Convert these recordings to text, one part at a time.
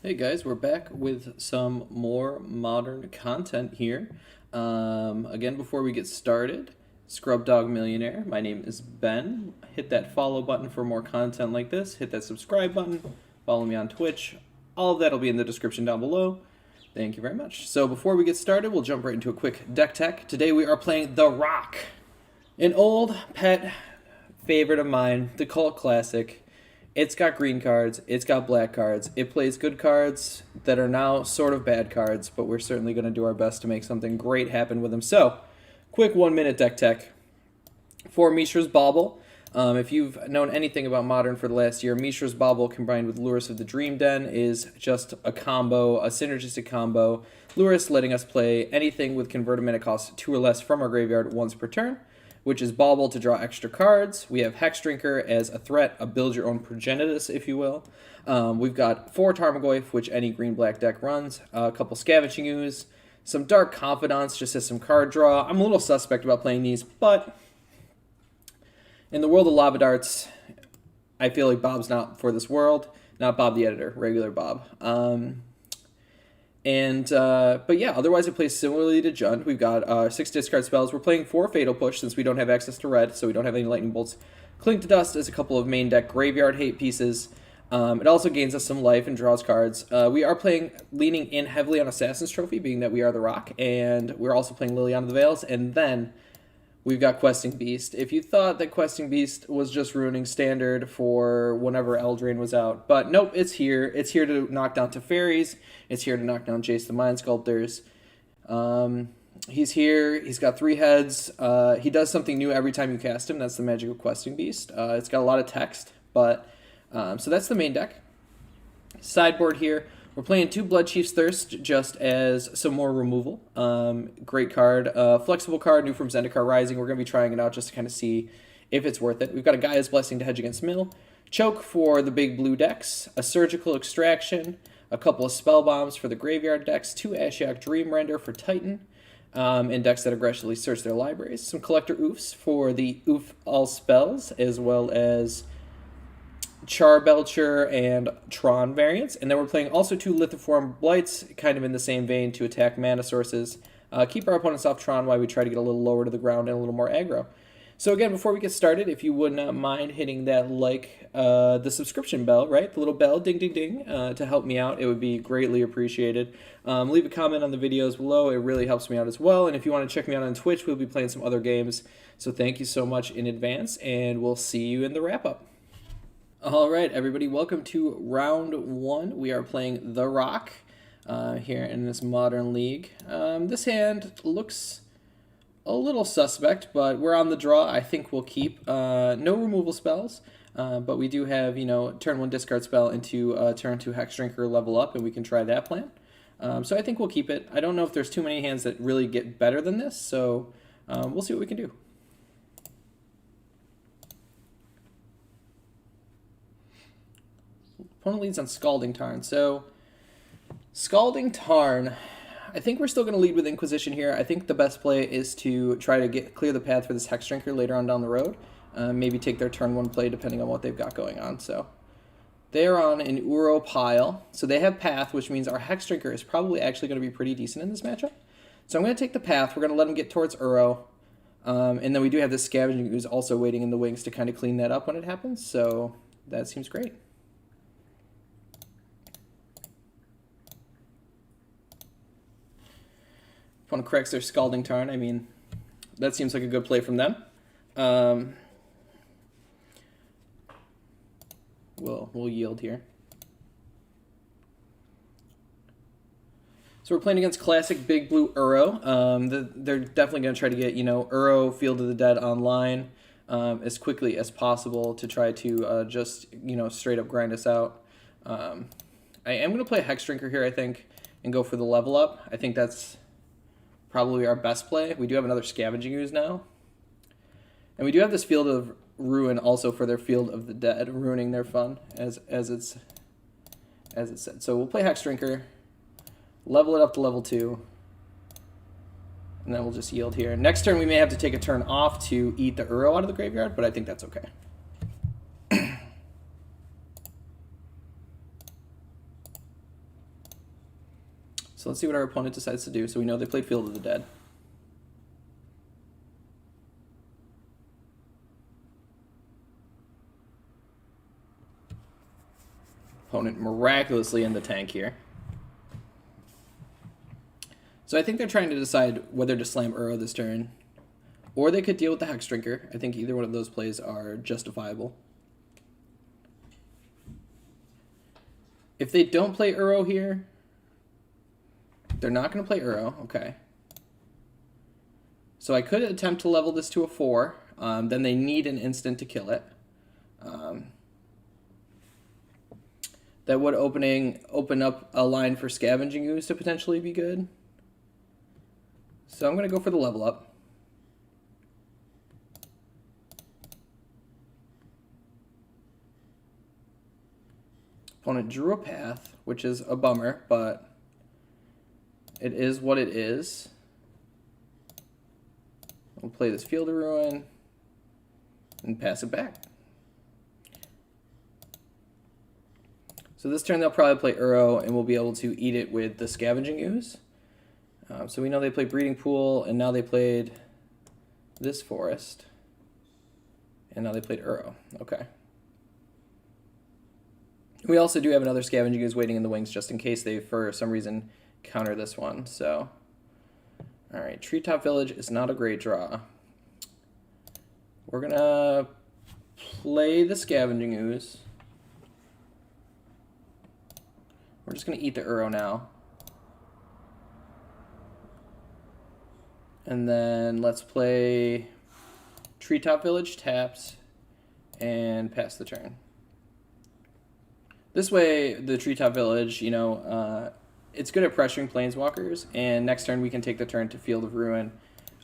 Hey guys, we're back with some more modern content here. Again, before we get started, Scrub Dog Millionaire, my name is Ben. Hit that follow button for more content like this. Hit that subscribe button. Follow me on Twitch. All of that will be in the description down below. Thank you very much. So before we get started, we'll jump right into a quick deck tech. Today we are playing The Rock, an old pet favorite of mine, the cult classic. It's got green cards, it's got black cards, it plays good cards that are now sort of bad cards, but we're certainly going to do our best to make something great happen with them. So, quick 1 minute deck tech for Mishra's Bauble. If you've known anything about Modern for the last year, Mishra's Bauble combined with Lurrus of the Dream Den is just a combo, a synergistic combo. Lurrus letting us play anything with converted mana cost 2 or less from our graveyard once per turn, which is Bauble to draw extra cards. We have Hex Drinker as a threat, a build your own progenitus, if you will. We've got 4 Tarmogoyf, which any green-black deck runs, a couple Scavenging Ooze, some Dark Confidants just as some card draw. I'm a little suspect about playing these, but in the world of Lava Darts, I feel like Bob's not for this world. Not Bob the editor, regular Bob. But yeah, otherwise it plays similarly to Jund. We've got 6 discard spells. We're playing 4 Fatal Push since we don't have access to red, so we don't have any Lightning Bolts. Cling to Dust is a couple of main deck graveyard hate pieces. It also gains us some life and draws cards. We are leaning in heavily on Assassin's Trophy, being that we are the Rock, and we're also playing Liliana of the Veils, and then we've got Questing Beast. If you thought that Questing Beast was just ruining Standard for whenever Eldraine was out, but nope, it's here. It's here to knock down Teferis. It's here to knock down Jace the Mind Sculptors. He's here. He's got 3 heads. He does something new every time you cast him. That's the magic of Questing Beast. It's got a lot of text, but so that's the main deck. Sideboard here. We're playing 2 Bloodchief's Thirst just as some more removal. Great card. Flexible card, new from Zendikar Rising. We're going to be trying it out just to kind of see if it's worth it. We've got a Gaia's Blessing to hedge against mill. Choke for the big blue decks. A Surgical Extraction. A couple of Spell Bombs for the graveyard decks. 2 Ashiok Dream Render for Titan. And decks that aggressively search their libraries. Some Collector Oofs for the Oof All Spells, as well as Charbelcher and Tron variants. And then we're playing also 2 Lithiform Blights, kind of in the same vein to attack mana sources. Keep our opponents off Tron while we try to get a little lower to the ground and a little more aggro. So again, before we get started, if you would not mind hitting that the subscription bell, right? The little bell, ding, ding, ding, to help me out. It would be greatly appreciated. Leave a comment on the videos below. It really helps me out as well. And if you want to check me out on Twitch, we'll be playing some other games. So thank you so much in advance, and we'll see you in the wrap-up. All right, everybody, welcome to round 1. We are playing The Rock here in this Modern League. This hand looks a little suspect, but we're on the draw. I think we'll keep no removal spells, but we do have, turn 1 discard spell into turn 2 Hex Drinker level up, and we can try that plan. So I think we'll keep it. I don't know if there's too many hands that really get better than this, so we'll see what we can do. Opponent leads on Scalding Tarn. So, Scalding Tarn, I think we're still going to lead with Inquisition here. I think the best play is to try to clear the path for this Hex Drinker later on down the road. Maybe take their turn 1 play depending on what they've got going on. So, they're on an Uro pile. So they have Path, which means our Hex Drinker is probably actually going to be pretty decent in this matchup. So I'm going to take the Path. We're going to let them get towards Uro. And then we do have this Scavenging Ooze also waiting in the wings to kind of clean that up when it happens. So that seems great. Opponent corrects their Scalding Tarn. I mean, that seems like a good play from them. We'll yield here. So we're playing against classic Big Blue Uro. They're definitely going to try to get, Uro Field of the Dead online as quickly as possible to try to just, straight up grind us out. I am going to play Hex Drinker here, I think, and go for the level up. I think that's probably our best play. We do have another Scavenging Ooze now. And we do have this Field of Ruin also for their Field of the Dead, ruining their fun, as it's said. So we'll play Hex Drinker, level it up to level 2, and then we'll just yield here. Next turn we may have to take a turn off to eat the Uro out of the graveyard, but I think that's okay. So let's see what our opponent decides to do. So we know they played Field of the Dead. Opponent miraculously in the tank here. So I think they're trying to decide whether to slam Uro this turn, or they could deal with the Hex Drinker. I think either one of those plays are justifiable. If they don't play Uro here, they're not going to play Uro. Okay. So I could attempt to level this to a 4. Then they need an instant to kill it. That would open up a line for Scavenging Ooze to potentially be good. So I'm going to go for the level up. Opponent drew a path, which is a bummer, but it is what it is. We'll play this Field of Ruin and pass it back. So this turn they'll probably play Uro, and we'll be able to eat it with the Scavenging Ooze. So we know they played Breeding Pool, and now they played this forest. And now they played Uro. Okay. We also do have another Scavenging Ooze waiting in the wings just in case they, for some reason, counter this one. So, all right, Treetop Village is not a great draw. We're going to play the Scavenging Ooze. We're just going to eat the Uro now. And then let's play Treetop Village tapped and pass the turn. This way, the Treetop Village, it's good at pressuring Planeswalkers, and next turn we can take the turn to Field of Ruin,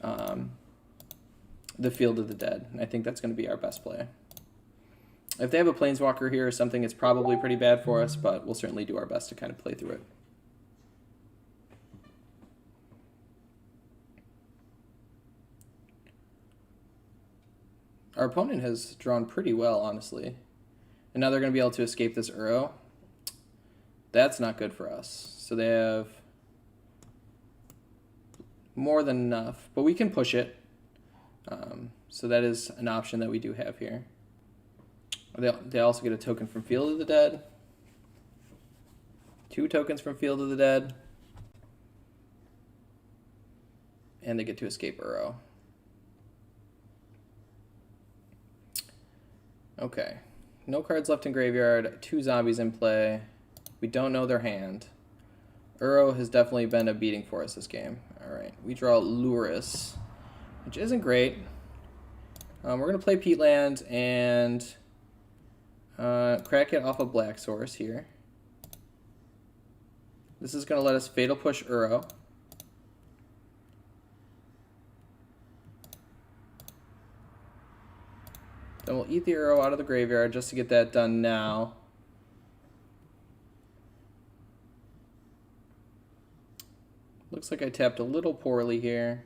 the Field of the Dead. I think that's going to be our best play. If they have a Planeswalker here or something, it's probably pretty bad for us, but we'll certainly do our best to kind of play through it. Our opponent has drawn pretty well, honestly. And now they're going to be able to escape this Uro. That's not good for us. So they have more than enough, but we can push it. So that is an option that we do have here. They also get a token from Field of the Dead. 2 tokens from Field of the Dead. And they get to escape Uro. Okay. No cards left in graveyard. 2 zombies in play. We don't know their hand. Uro has definitely been a beating for us this game. Alright. We draw Luris, which isn't great. We're going to play Peatland and crack it off a Black Source here. This is going to let us Fatal Push Uro. Then we'll eat the Uro out of the graveyard just to get that done now. Looks like I tapped a little poorly here,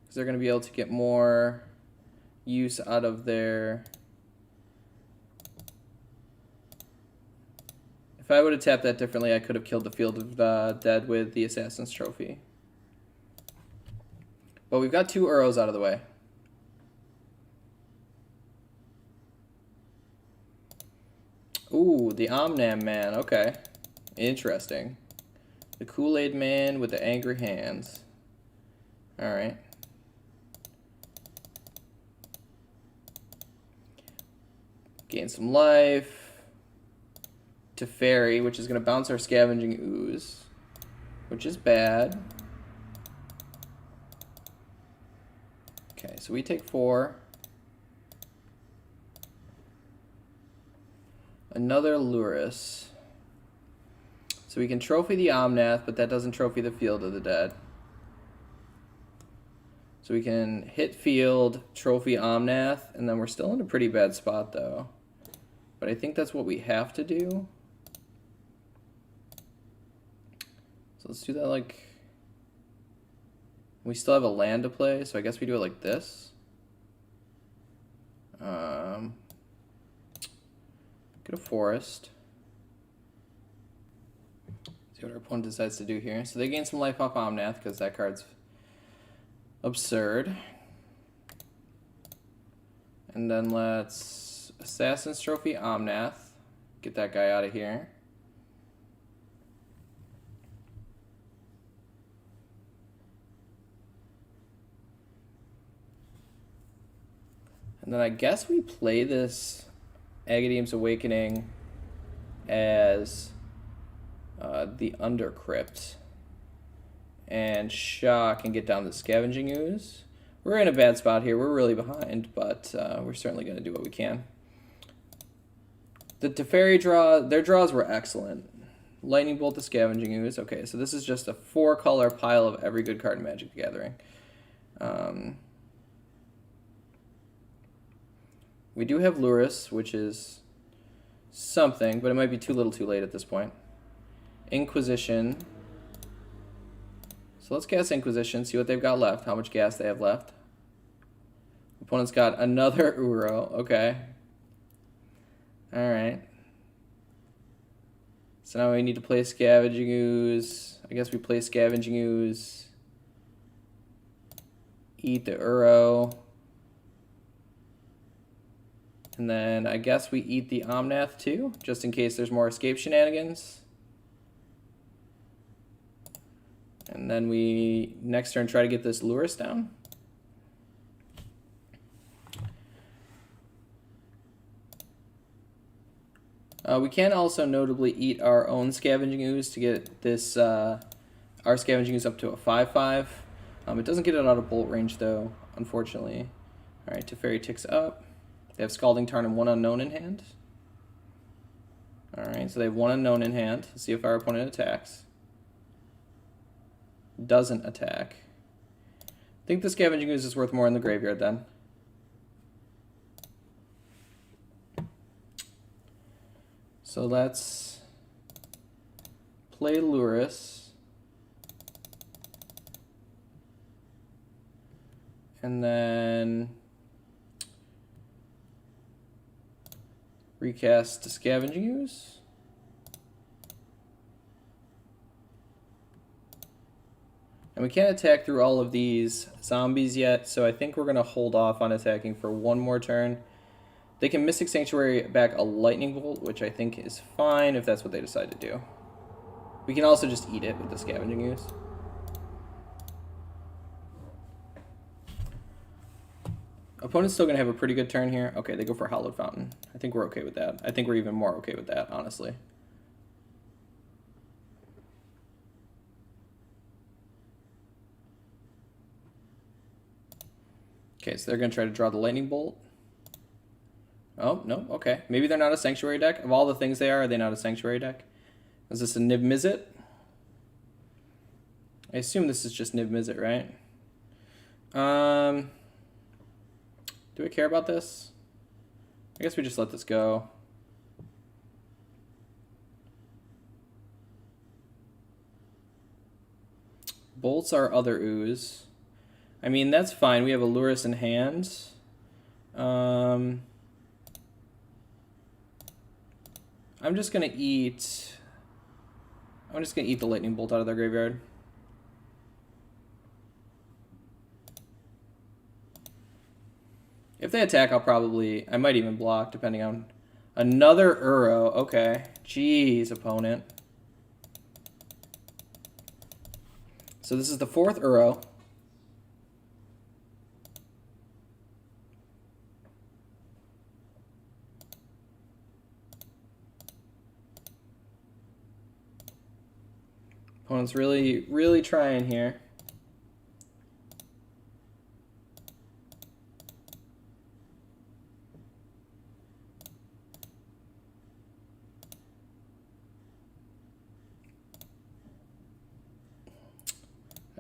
because they're going to be able to get more use out of their... If I would have tapped that differently, I could have killed the Field of the Dead with the Assassin's Trophy. But we've got 2 Uros out of the way. Ooh, the Omnam Man. Okay. Interesting. The Kool-Aid Man with the angry hands. Alright. Gain some life. Teferi, which is going to bounce our Scavenging Ooze, which is bad. Okay, so we take 4. Another Luris. So we can trophy the Omnath, but that doesn't trophy the Field of the Dead. So we can hit field, trophy Omnath, and then we're still in a pretty bad spot though. But I think that's what we have to do. So let's do that like... We still have a land to play, so I guess we do it like this. Get a forest. So See what our opponent decides to do here. So they gain some life off Omnath because that card's absurd. And then let's Assassin's Trophy Omnath. Get that guy out of here. And then I guess we play this Agadeem's Awakening as the Undercrypt. And shock and get down the Scavenging Ooze. We're in a bad spot here. We're really behind, but we're certainly going to do what we can. The Teferi draw, their draws were excellent. Lightning Bolt the Scavenging Ooze. Okay, so this is just a 4-color pile of every good card in Magic the Gathering. We do have Lurrus, which is something, but it might be too little too late at this point. Inquisition. So let's cast Inquisition, see what they've got left, how much gas they have left. Opponent's got another Uro. Okay. Alright. So now we need to play Scavenging Ooze. I guess we play Scavenging Ooze. Eat the Uro. And then I guess we eat the Omnath too, just in case there's more escape shenanigans. And then we, next turn, try to get this Lurrus down. We can also notably eat our own Scavenging Ooze to get this our Scavenging Ooze up to a 5/5. It doesn't get it out of bolt range though, unfortunately. All right, Teferi ticks up. They have Scalding Tarn and 1 unknown in hand. All right, so they have 1 unknown in hand. Let's see if our opponent attacks. Doesn't attack. I think the Scavenging Ooze is worth more in the graveyard then. So let's play Lurrus. And then recast the Scavenging Ooze. And we can't attack through all of these zombies yet, so I think we're going to hold off on attacking for one more turn. They can Mystic Sanctuary back a Lightning Bolt, which I think is fine if that's what they decide to do. We can also just eat it with the Scavenging Ooze. Opponent's still going to have a pretty good turn here. Okay, they go for Hallowed Fountain. I think we're okay with that. I think we're even more okay with that, honestly. Okay, so they're going to try to draw the Lightning Bolt. Oh, no, okay. Maybe they're not a Sanctuary deck. Of all the things they are they not a Sanctuary deck? Is this a Niv Mizzet? I assume this is just Niv Mizzet, right? Do we care about this? I guess we just let this go. Bolts our other ooze. I mean, that's fine. We have a Lurrus in hand. I'm just gonna eat the Lightning Bolt out of their graveyard. If they attack, I might even block, depending on another Uro. Okay. Jeez, opponent. So this is the 4th Uro. Opponent's really, really trying here.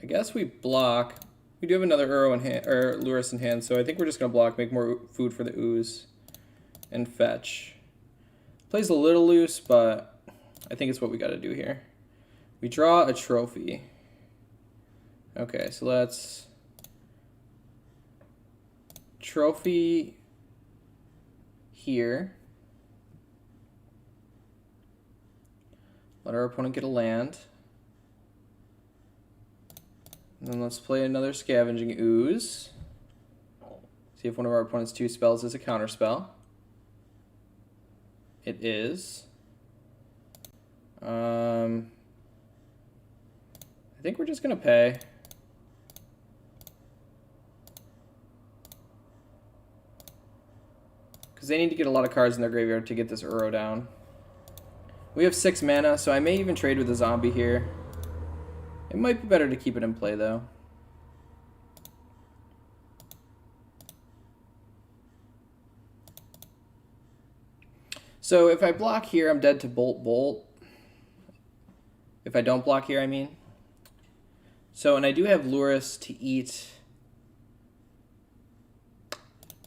I guess we block. We do have another Uro in hand, or Lurrus in hand, so I think we're just gonna block, make more food for the ooze, and fetch. Plays a little loose, but I think it's what we gotta do here. We draw a trophy. Okay, so let's trophy here. Let our opponent get a land. And then let's play another Scavenging Ooze. See if one of our opponent's 2 spells is a counterspell. It is. I think we're just going to pay. Because they need to get a lot of cards in their graveyard to get this Uro down. We have 6 mana, so I may even trade with a zombie here. It might be better to keep it in play, though. So if I block here, I'm dead to Bolt. If I don't block here, I mean. So, and I do have Lurrus to eat.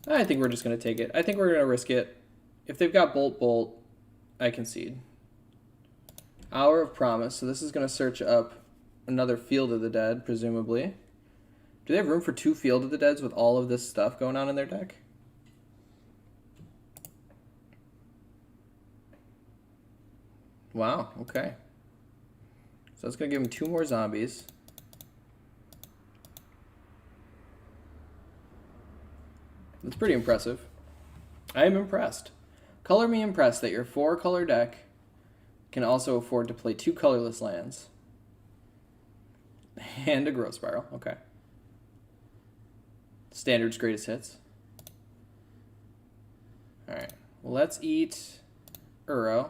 I think we're just going to take it. I think we're going to risk it. If they've got Bolt, I concede. Hour of Promise. So this is going to search up another Field of the Dead, presumably. Do they have room for 2 Field of the Deads with all of this stuff going on in their deck? Wow, okay. So that's going to give him 2 more zombies. That's pretty impressive. I am impressed. Color me impressed that your 4-color deck can also afford to play 2 colorless lands. And a Growth Spiral, okay. Standard's greatest hits. Alright, well, let's eat Uro.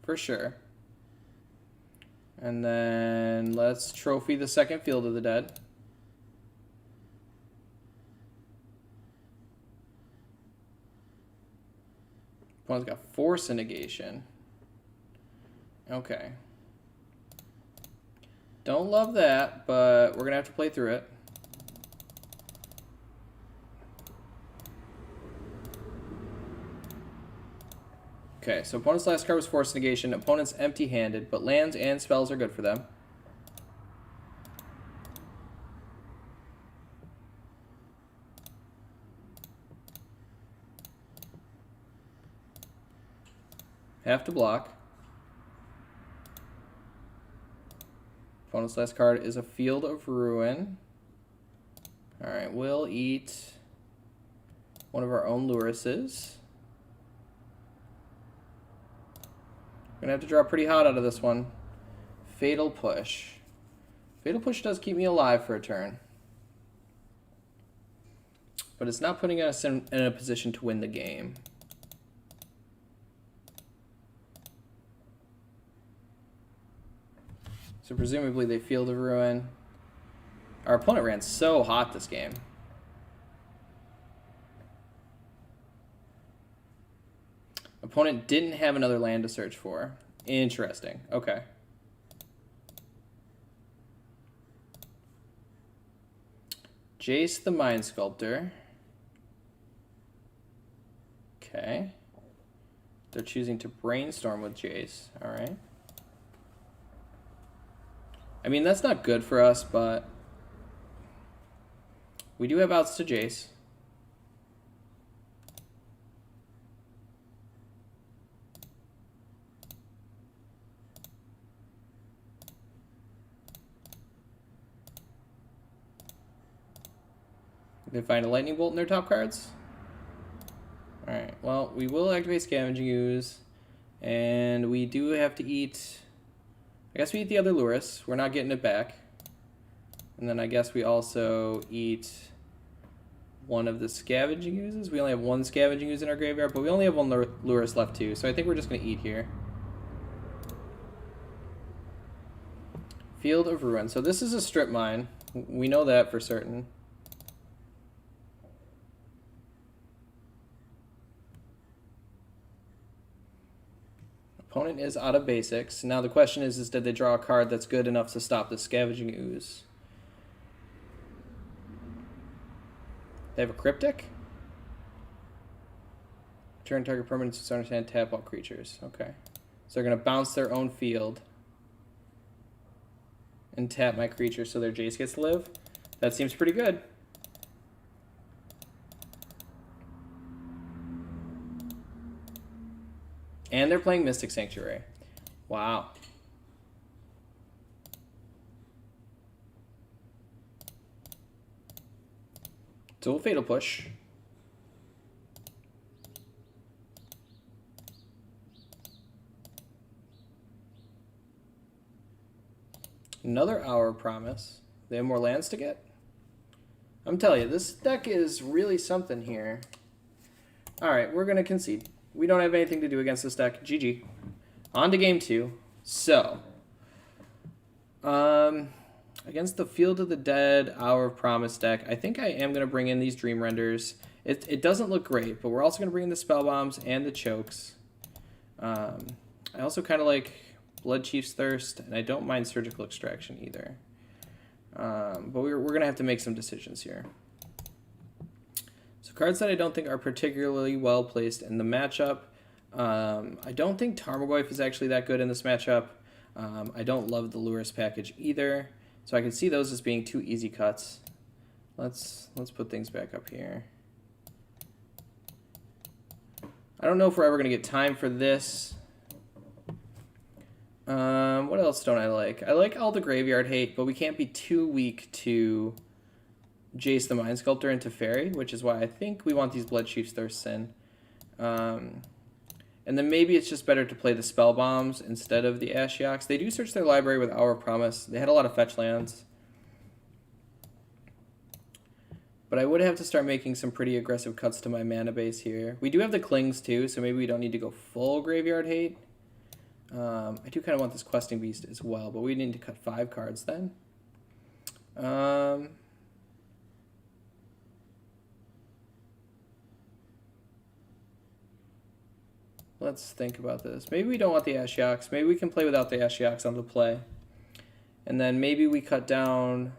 For sure. And then let's trophy the 2nd Field of the Dead. Opponent's got Force and Negation. Okay. Don't love that, but we're going to have to play through it. Okay, so opponent's last card was Force Negation. Opponent's empty-handed, but lands and spells are good for them. Have to block. Opponent's last card is a Field of Ruin. Alright, we'll eat one of our own Lurruses. We're going to have to draw pretty hot out of this one. Fatal Push. Fatal Push does keep me alive for a turn. But it's not putting us in a position to win the game. So presumably they Field of Ruin. Our opponent ran so hot this game. Opponent didn't have another land to search for. Interesting. Okay. Jace the Mind Sculptor. Okay. They're choosing to brainstorm with Jace. All right. I mean, that's not good for us, but we do have outs to Jace. They find a Lightning Bolt in their top cards. Alright, well, we will activate Scavenging Ooze. And we do have to eat... I guess we eat the other Lurrus. We're not getting it back. And then I guess we also eat one of the Scavenging Oozes. We only have 1 Scavenging Ooze in our graveyard, but we only have 1 Lurrus left too. So I think we're just going to eat here. Field of Ruin. So this is a strip mine. We know that for certain. Opponent is out of basics. Now the question is did they draw a card that's good enough to stop the Scavenging Ooze? They have a Cryptic? Turn target permanents to understand tap all creatures. Okay. So they're going to bounce their own field and tap my creature so their Jace gets to live. That seems pretty good. And they're playing Mystic Sanctuary. Wow. So we'll Fatal Push. Another Hour of Promise. They have more lands to get? I'm telling you, this deck is really something here. Alright, we're going to concede. We don't have anything to do against this deck. GG. On to game 2. So, against the Field of the Dead, Hour of Promise deck, I think I am going to bring in these Dream Renders. It doesn't look great, but we're also going to bring in the Spell Bombs and the Chokes. I also kind of like Blood Chief's Thirst, and I don't mind Surgical Extraction either. But we're going to have to make some decisions here. So cards that I don't think are particularly well placed in the matchup. I don't think Tarmogoyf is actually that good in this matchup. I don't love the Lurus package either. So I can see those as being 2 easy cuts. Let's put things back up here. I don't know if we're ever going to get time for this. What else don't I like? I like all the Graveyard Hate, but we can't be too weak to Jace the Mind Sculptor into Fairy, which is why I think we want these Blood Chief's Thirsts in. And then maybe it's just better to play the Spell Bombs instead of the Ashioks. They do search their library with Hour of Promise. They had a lot of fetch lands. But I would have to start making some pretty aggressive cuts to my mana base here. We do have the Clings too, so maybe we don't need to go full Graveyard Hate. I do kind of want this Questing Beast as well, but we need to cut 5 cards then. Let's think about this. Maybe we don't want the Ashioks. Maybe we can play without the Ashioks on the play. And then maybe we cut down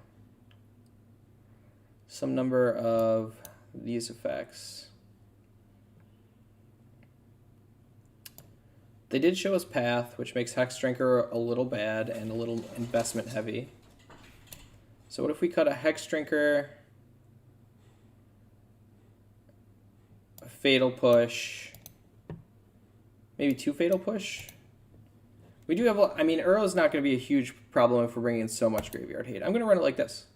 some number of these effects. They did show us Path, which makes Hex Drinker a little bad and a little investment heavy. So what if we cut a Hex Drinker, a Fatal Push, maybe 2 Fatal Push? We do have, I mean, Uro's not going to be a huge problem if we're bringing in so much Graveyard Hate. I'm going to run it like this.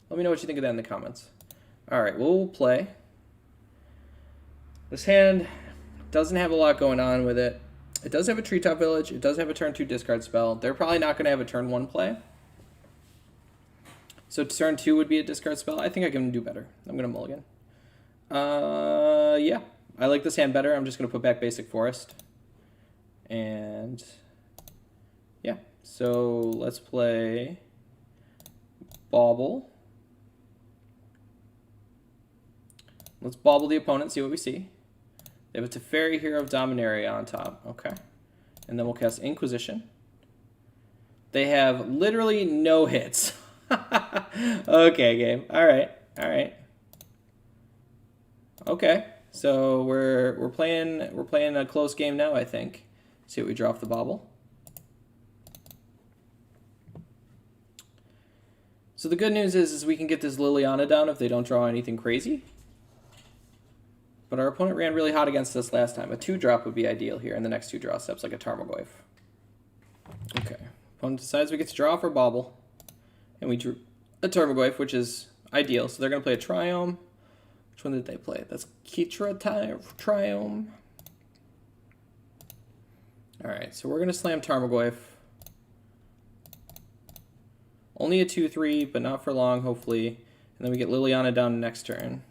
Let me know what you think of that in the comments. All right, we'll play. This hand doesn't have a lot going on with it. It does have a Treetop Village. It does have a turn 2 discard spell. They're probably not going to have a turn 1 play. So turn 2 would be a discard spell. I think I can do better. I'm going to mulligan. Yeah, I like this hand better. I'm just going to put back Basic Forest. And yeah, so let's play Bauble. Let's Bauble the opponent, see what we see. They have a Teferi, Hero of Dominaria on top. Okay. And then we'll cast Inquisition. They have literally no hits. Okay, game. All right. All right. Okay. So we're playing a close game now, I think. See what we draw off the Bauble. So the good news is we can get this Liliana down if they don't draw anything crazy. But our opponent ran really hot against us last time. A 2-drop would be ideal here in the next 2 draw steps, like a Tarmogoyf. Okay. Opponent decides we get to draw off our Bauble. And we drew a Tarmogoyf, which is ideal. So they're going to play a Triome. Which one did they play? That's Kitra Triome. Alright, so we're going to slam Tarmogoyf. Only a 2-3, but not for long, hopefully. And then we get Liliana down next turn.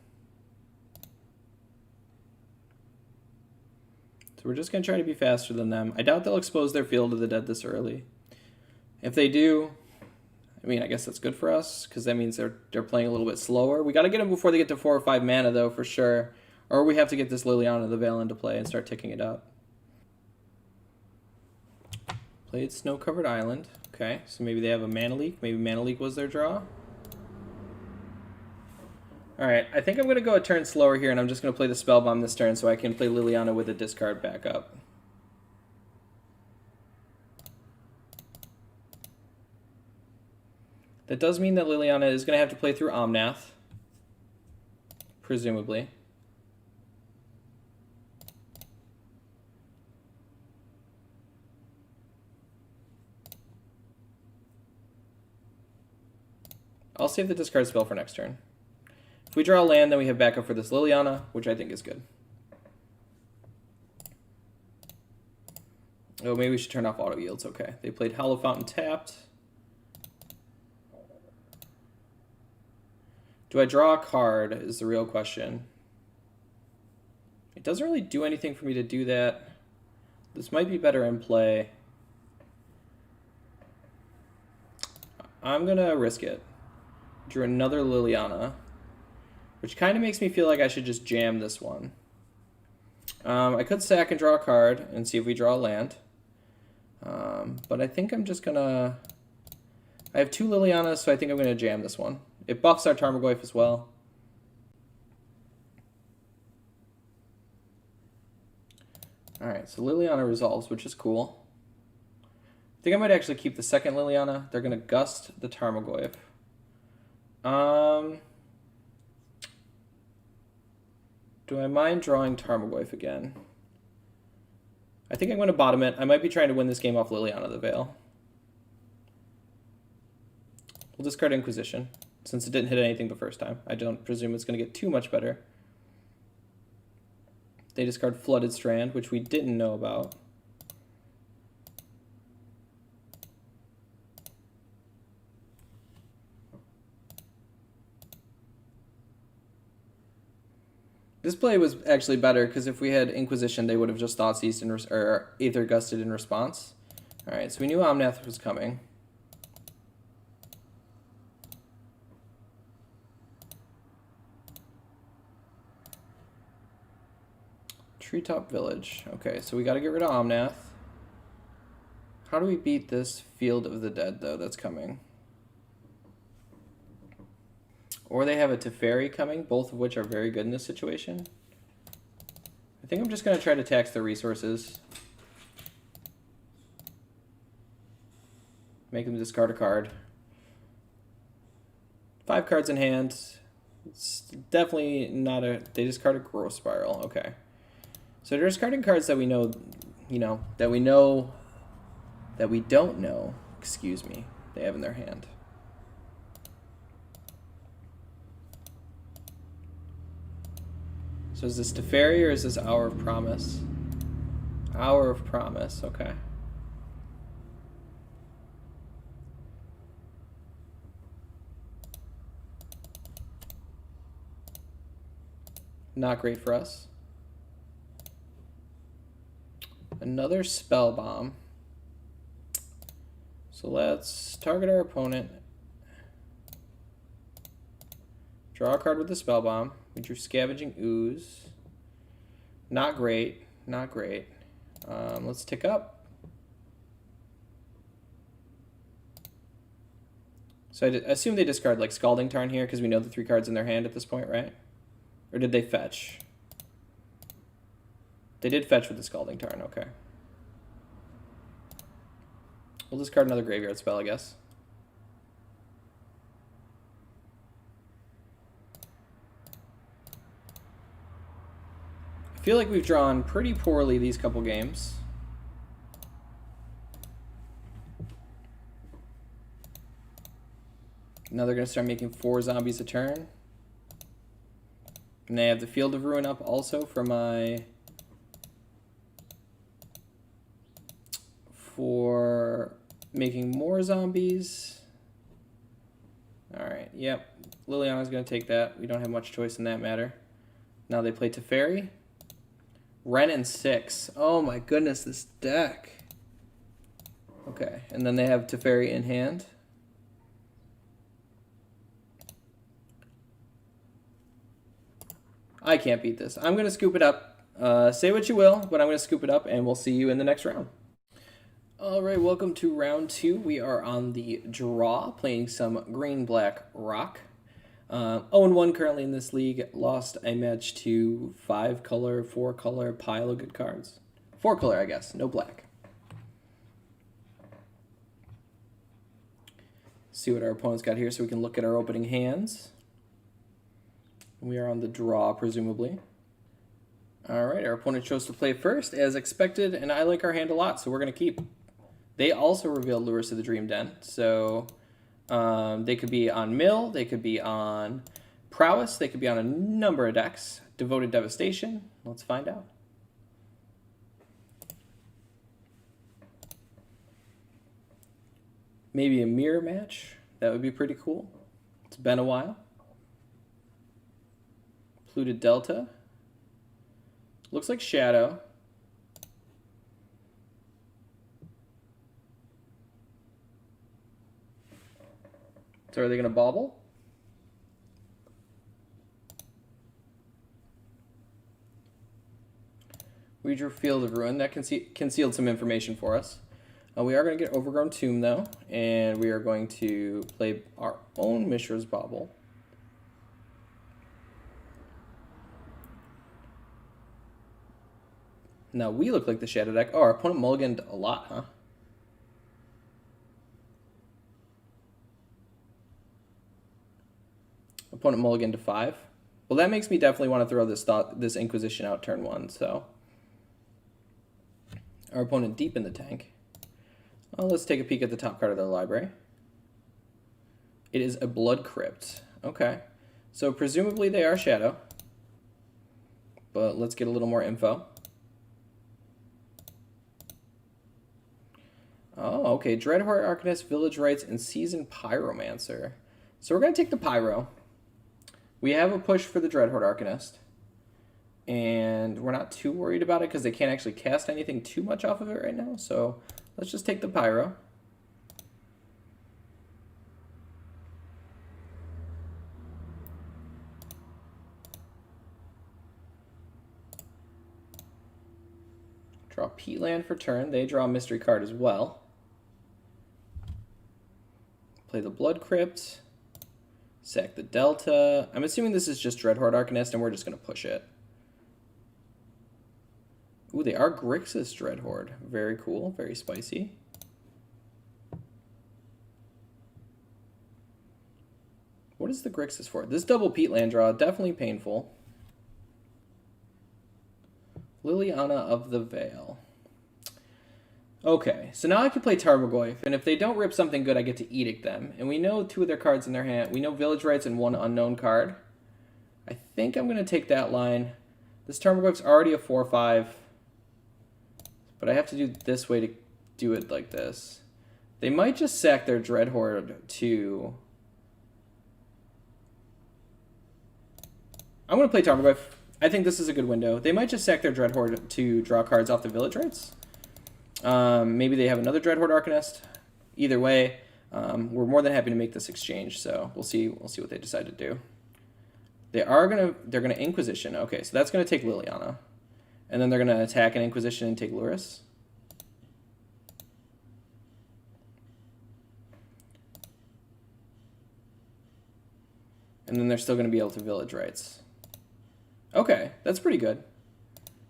So we're just going to try to be faster than them. I doubt they'll expose their Field of the Dead this early. If they do, I mean, I guess that's good for us, because that means they're playing a little bit slower. We got to get them before they get to 4 or 5 mana, though, for sure. Or we have to get this Liliana the Veil into play and start ticking it up. Played Snow-Covered Island. Okay, so maybe they have a Mana Leak. Maybe Mana Leak was their draw. Alright, I think I'm going to go a turn slower here, and I'm just going to play the Spell Bomb this turn so I can play Liliana with a discard backup. That does mean that Liliana is going to have to play through Omnath, presumably. I'll save the discard spell for next turn. If we draw a land, then we have backup for this Liliana, which I think is good. Oh, maybe we should turn off auto yields. Okay. They played Hollow Fountain tapped. Do I draw a card is the real question. It doesn't really do anything for me to do that. This might be better in play. I'm going to risk it. Drew another Liliana, which kind of makes me feel like I should just jam this one. I could sack and draw a card and see if we draw a land. But I think I'm just going to... I have 2 Lilianas, so I think I'm going to jam this one. It buffs our Tarmogoyf as well. Alright, so Liliana resolves, which is cool. I think I might actually keep the second Liliana. They're going to gust the Tarmogoyf. Do I mind drawing Tarmogoyf again? I think I'm going to bottom it. I might be trying to win this game off Liliana the Veil. We'll discard Inquisition, since it didn't hit anything the first time. I don't presume it's going to get too much better. They discard Flooded Strand, which we didn't know about. This play was actually better, because if we had Inquisition, they would have just Thoughtseized or Aether Gusted in response. Alright, so we knew Omnath was coming. Treetop Village. Okay, so we got to get rid of Omnath. How do we beat this Field of the Dead, though, that's coming? Or they have a Teferi coming, both of which are very good in this situation. I think I'm just going to try to tax their resources. Make them discard a card. 5 cards in hand. It's definitely not a... They discard a Growth Spiral. Okay. So they're discarding cards that we know, that we don't know, excuse me, they have in their hand. So is this Teferi or is this Hour of Promise? Hour of Promise, okay. Not great for us. Another Spell Bomb. So let's target our opponent. Draw a card with the Spell Bomb. We drew Scavenging Ooze. Not great. Not great. Let's tick up. So I assume they discard like Scalding Tarn here because we know the 3 cards in their hand at this point, right? Or did they fetch? They did fetch with the Scalding Tarn, okay. We'll discard another graveyard spell, I guess. I feel like we've drawn pretty poorly these couple games. Now they're going to start making 4 zombies a turn. And they have the Field of Ruin up also for my... for making more zombies. Alright, yep. Liliana's going to take that. We don't have much choice in that matter. Now they play Teferi. Wrenn and 6. Oh my goodness, this deck. Okay, and then they have Teferi in hand. I can't beat this. I'm going to scoop it up. Say what you will, but I'm going to scoop it up, and we'll see you in the next round. Alright, welcome to round 2. We are on the draw, playing some green-black rock. 0-1 currently in this league. Lost a match to 5-color, 4-color pile of good cards. 4-color, I guess. No black. See what our opponent's got here so we can look at our opening hands. We are on the draw, presumably. Alright, our opponent chose to play first, as expected, and I like our hand a lot, so we're going to keep. They also revealed Lures to the Dream Den, so They could be on Mill, they could be on Prowess, they could be on a number of decks. Devoted Devastation, let's find out. Maybe a mirror match, that would be pretty cool. It's been a while. Polluted Delta. Looks like Shadow. So are they going to bobble? We drew Field of Ruin. That concealed some information for us. We are going to get Overgrown Tomb, though, and we are going to play our own Mishra's Bauble. Now we look like the Shadow deck. Oh, our opponent mulliganed a lot, huh? Opponent mulliganed to 5. Well, that makes me definitely want to throw this Inquisition out turn 1, so. Our opponent deep in the tank. Well, let's take a peek at the top card of their library. It is a Blood Crypt. Okay. So presumably they are Shadow. But let's get a little more info. Oh, okay. Dreadhorde Arcanist, Village Rites, and Seasoned Pyromancer. So we're going to take the Pyro. We have a push for the Dreadhorde Arcanist. And we're not too worried about it because they can't actually cast anything too much off of it right now. So let's just take the Pyro. Draw Peatland for turn. They draw a mystery card as well. Play the Blood Crypt. Sack the Delta. I'm assuming this is just Dreadhorde Arcanist and we're just going to push it. Ooh, they are Grixis Dreadhorde. Very cool. Very spicy. What is the Grixis for? This double Peatland draw, definitely painful. Liliana of the Veil. Okay, so now I can play Tarmogoyf, and if they don't rip something good, I get to Edict them. And we know 2 of their cards in their hand. We know Village Rites and 1 unknown card. I think I'm going to take that line. This Tarmogoyf's already a 4/5. But I have to do this way to do it like this. They might just sack their Dreadhorde to... I'm going to play Tarmogoyf. I think this is a good window. They might just sack their Dreadhorde to draw cards off the Village Rites. Maybe they have another Dreadhorde Arcanist. Either way, we're more than happy to make this exchange. So we'll see what they decide to do. They're gonna Inquisition. Okay, so that's gonna take Liliana. And then they're going to attack an Inquisition and take Luris. And then they're still going to be able to Village Rites. Okay, that's pretty good.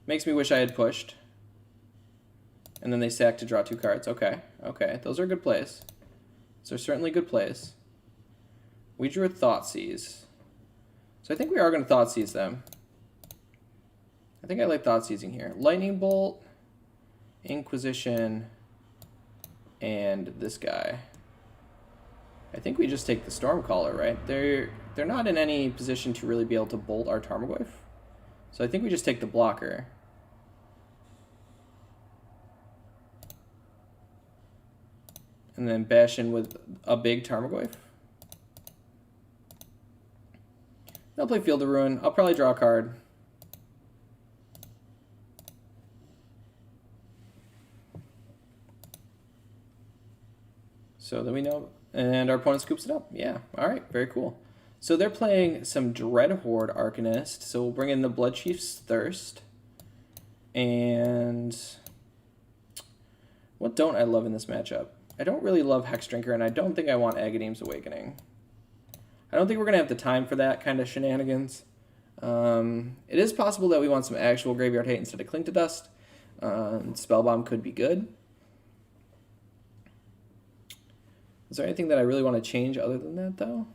Makes me wish I had pushed. And then they sack to draw 2 cards. Okay, okay. Those are good plays. Those are certainly good plays. We drew a Thoughtseize. So I think we are going to Thoughtseize them. I think I like Thoughtseizing here. Lightning Bolt, Inquisition, and this guy. I think we just take the Stormcaller, right? They're not in any position to really be able to bolt our Tarmogoyf. So I think we just take the blocker. And then bash in with a big Tarmogoyf. I'll play Field of Ruin. I'll probably draw a card. So then we know, and our opponent scoops it up. Yeah, all right, very cool. So they're playing some Dreadhorde Arcanist. So we'll bring in the Bloodchief's Thirst. And what don't I love in this matchup? I don't really love Hexdrinker, and I don't think I want Agadeem's Awakening. I don't think we're going to have the time for that kind of shenanigans. It is possible that we want some actual Graveyard Hate instead of Cling to Dust. Spellbomb could be good. Is there anything that I really want to change other than that, though?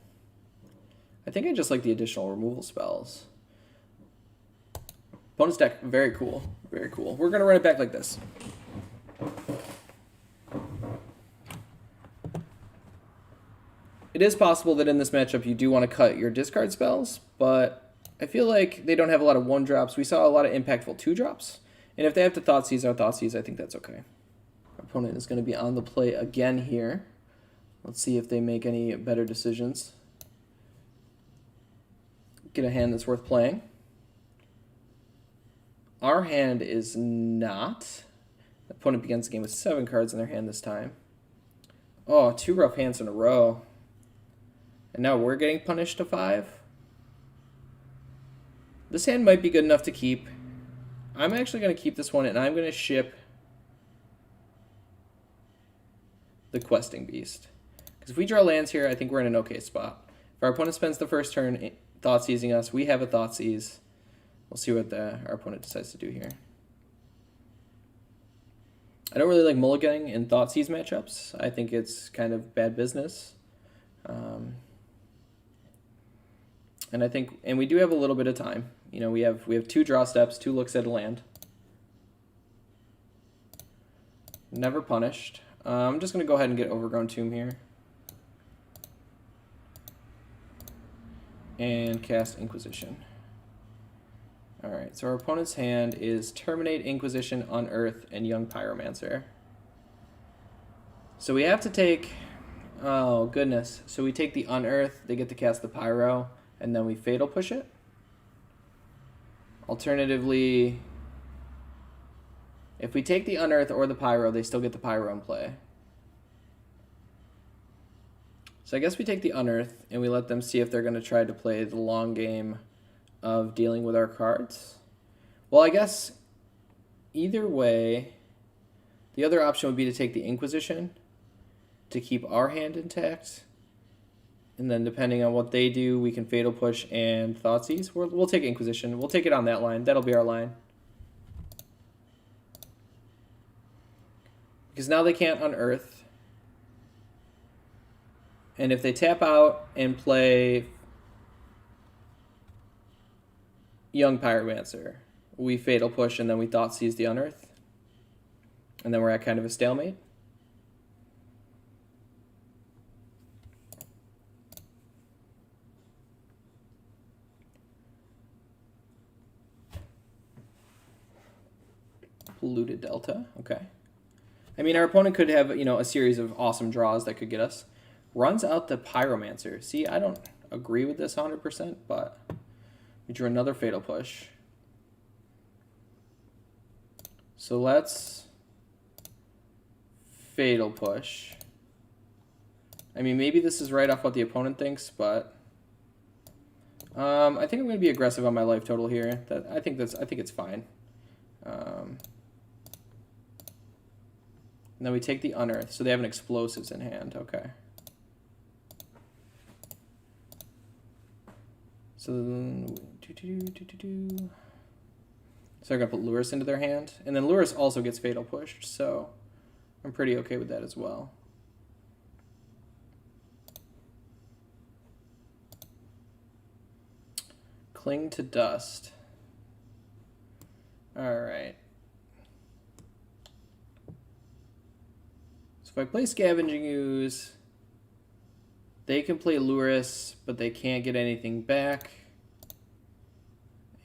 I think I just like the additional removal spells. Bonus deck, very cool. Very cool. We're going to run it back like this. It is possible that in this matchup you do want to cut your discard spells, but I feel like they don't have a lot of 1-drops. We saw a lot of impactful 2-drops. And if they have to Thoughtseize our Thoughtseize, I think that's okay. Our opponent is going to be on the play again here. Let's see if they make any better decisions. Get a hand that's worth playing. Our hand is not. The opponent begins the game with 7 cards in their hand this time. Oh, 2 rough hands in a row. And now we're getting punished to 5. This hand might be good enough to keep. I'm actually going to keep this one, and I'm going to ship the Questing Beast. Because if we draw lands here, I think we're in an okay spot. If our opponent spends the first turn Thoughtseizing us, we have a Thoughtseize. We'll see what our opponent decides to do here. I don't really like mulliganing in Thoughtseize matchups. I think it's kind of bad business. And we do have a little bit of time. You know, we have 2 draw steps, 2 looks at a land. Never punished. I'm just going to go ahead and get Overgrown Tomb here. And cast Inquisition. Alright, so our opponent's hand is Terminate, Inquisition, Unearth, and Young Pyromancer. So we have to take... Oh, goodness. So we take the Unearth, they get to cast the Pyro, and then we Fatal Push it. Alternatively, if we take the Unearth or the Pyro, they still get the Pyro in play. So I guess we take the Unearth, and we let them see if they're going to try to play the long game of dealing with our cards. Well, I guess either way, the other option would be to take the Inquisition to keep our hand intact. And then depending on what they do, we can Fatal Push and Thoughtseize. We'll take Inquisition. We'll take it on that line. That'll be our line. Because now they can't Unearth. And if they tap out and play Young Pyromancer, we Fatal Push and then we Thoughtseize the Unearth. And then we're at kind of a stalemate. Polluted Delta, okay. I mean, our opponent could have, you know, a series of awesome draws that could get us. Runs out the Pyromancer. See, I don't agree with this 100%, but we drew another Fatal Push. So let's Fatal Push. I mean, maybe this is right off what the opponent thinks, but I think I'm going to be aggressive on my life total here. I think it's fine. And then we take the Unearth. So they have an Explosives in hand. Okay. So then, so they're going to put Lurrus into their hand. And then Lurrus also gets Fatal Pushed. So I'm pretty okay with that as well. Cling to Dust. All right. So if I play Scavenging Ooze, they can play Lurrus, but they can't get anything back.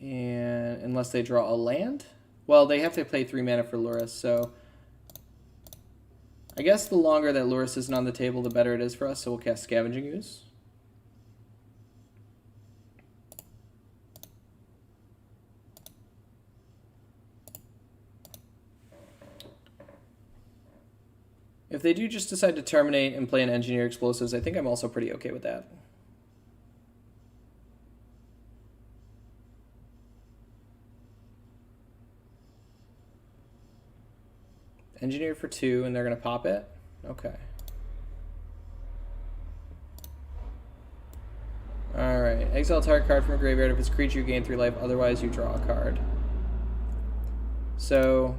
And unless they draw a land? Well, they have to play 3 mana for Lurrus, so I guess the longer that Lurrus isn't on the table, the better it is for us, so we'll cast Scavenging Ooze. If they do just decide to terminate and play an Engineer Explosives, I think I'm also pretty okay with that. Engineer for 2, and they're going to pop it? Okay. Alright. Exile target card from a graveyard. If it's a creature, you gain 3 life. Otherwise, you draw a card. So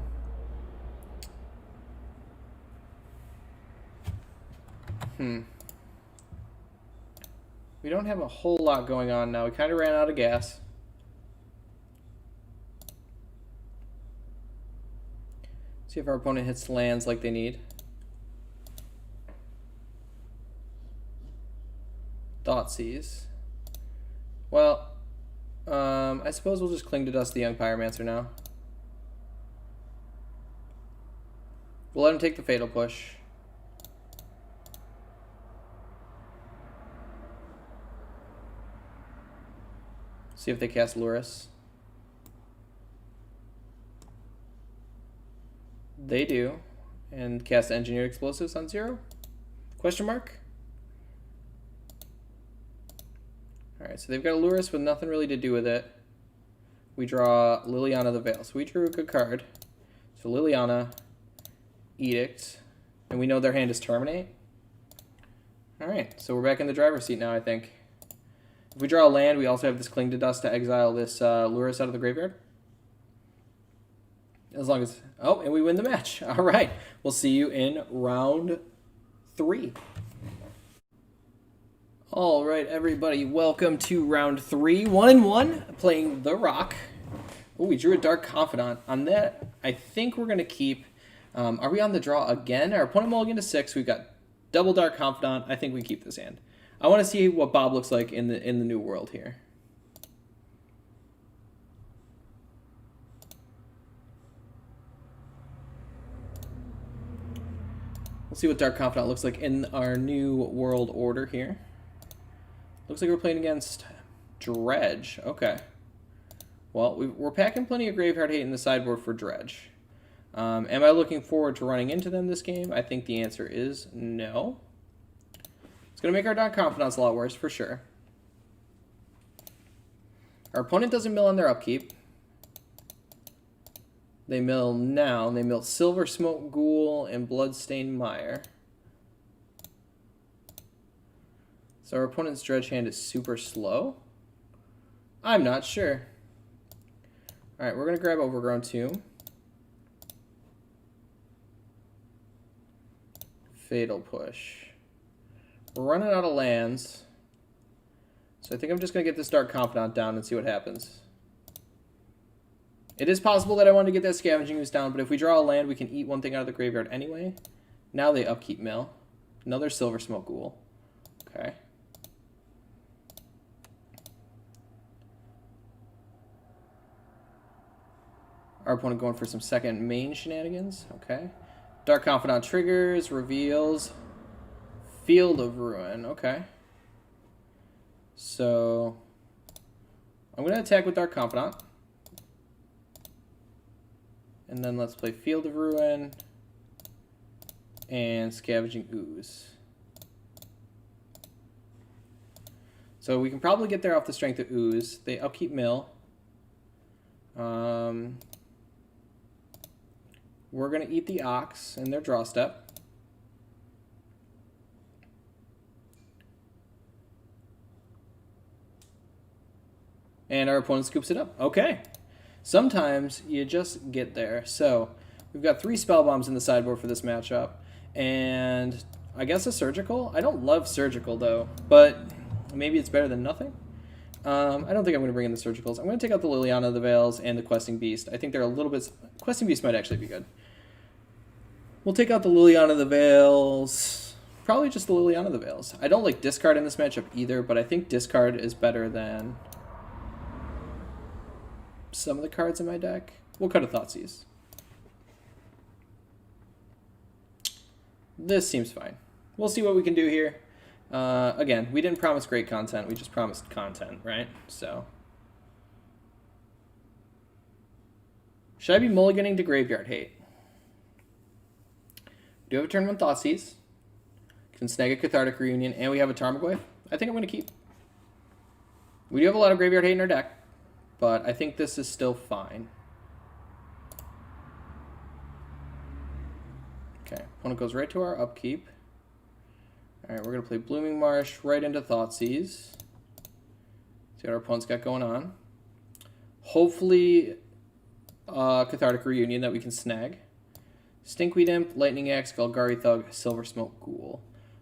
we don't have a whole lot going on now. We kind of ran out of gas. See if our opponent hits lands like they need. Thoughtseize. Well, I suppose we'll just cling to Dust the Young Pyromancer now. We'll let him take the Fatal Push. See if they cast Lurrus. They do. And cast Engineered Explosives on 0? Question mark? Alright, so they've got a Lurrus with nothing really to do with it. We draw Liliana the Veil. So we drew a good card. So Liliana, Edict, and we know their hand is Terminate. Alright, so we're back in the driver's seat now, I think. If we draw a land, we also have this Cling to Dust to exile this Lurrus out of the graveyard. As long as... Oh, and we win the match. All right. We'll see you in round 3. All right, everybody. Welcome to round 3. 1-1, playing The Rock. Oh, we drew a Dark Confidant. On that, I think we're going to keep... are we on the draw again? Our opponent mulliganed to 6. We've got double Dark Confidant. I think we keep this hand. I want to see what Bob looks like in the new world here. We'll see what Dark Confidant looks like in our new world order here. Looks like we're playing against Dredge. Okay. Well, we're packing plenty of Graveyard Hate in the sideboard for Dredge. Am I looking forward to running into them this game? I think the answer is no. It's going to make our Dark Confidants a lot worse, for sure. Our opponent doesn't mill on their upkeep. They mill now. They mill Silver Smoke Ghoul and Bloodstained Mire. So our opponent's Dredge hand is super slow? I'm not sure. Alright, we're going to grab Overgrown Tomb. Fatal Push. We're running out of lands. So I think I'm just going to get this Dark Confidant down and see what happens. It is possible that I want to get that Scavenging Ooze down, but if we draw a land, we can eat one thing out of the graveyard anyway. Now they upkeep mill. Another Silver Smoke Ghoul. Okay. Our opponent going for some second main shenanigans. Okay. Dark Confidant triggers, reveals Field of Ruin. Okay. So I'm going to attack with Dark Confidant. And then let's play Field of Ruin and Scavenging Ooze. So we can probably get there off the strength of Ooze. They upkeep mill. We're going to eat the Ox in their draw step. And our opponent scoops it up. Okay. Sometimes you just get there. So we've got 3 spell bombs in the sideboard for this matchup. And I guess a Surgical. I don't love Surgical, though. But maybe it's better than nothing. I don't think I'm going to bring in the Surgicals. I'm going to take out the Liliana of the Veils and the Questing Beast. I think they're a little bit... Questing Beast might actually be good. We'll take out the Liliana of the Veils. Probably just the Liliana of the Veils. I don't like discard in this matchup either, but I think discard is better than some of the cards in my deck. We'll cut a Thoughtseize. This seems fine. We'll see what we can do here. Again, we didn't promise great content. We just promised content, right? So, should I be mulliganing to Graveyard Hate? We do have a turn 1 Thoughtseize. Can snag a Cathartic Reunion, and we have a Tarmogoyf. I think I'm going to keep. We do have a lot of Graveyard Hate in our deck, but I think this is still fine. Okay, opponent goes right to our upkeep. Alright, we're going to play Blooming Marsh right into Thoughtseize. See what our opponent's got going on. Hopefully, Cathartic Reunion that we can snag. Stinkweed Imp, Lightning Axe, Golgari Thug, Silver Smoke Ghoul.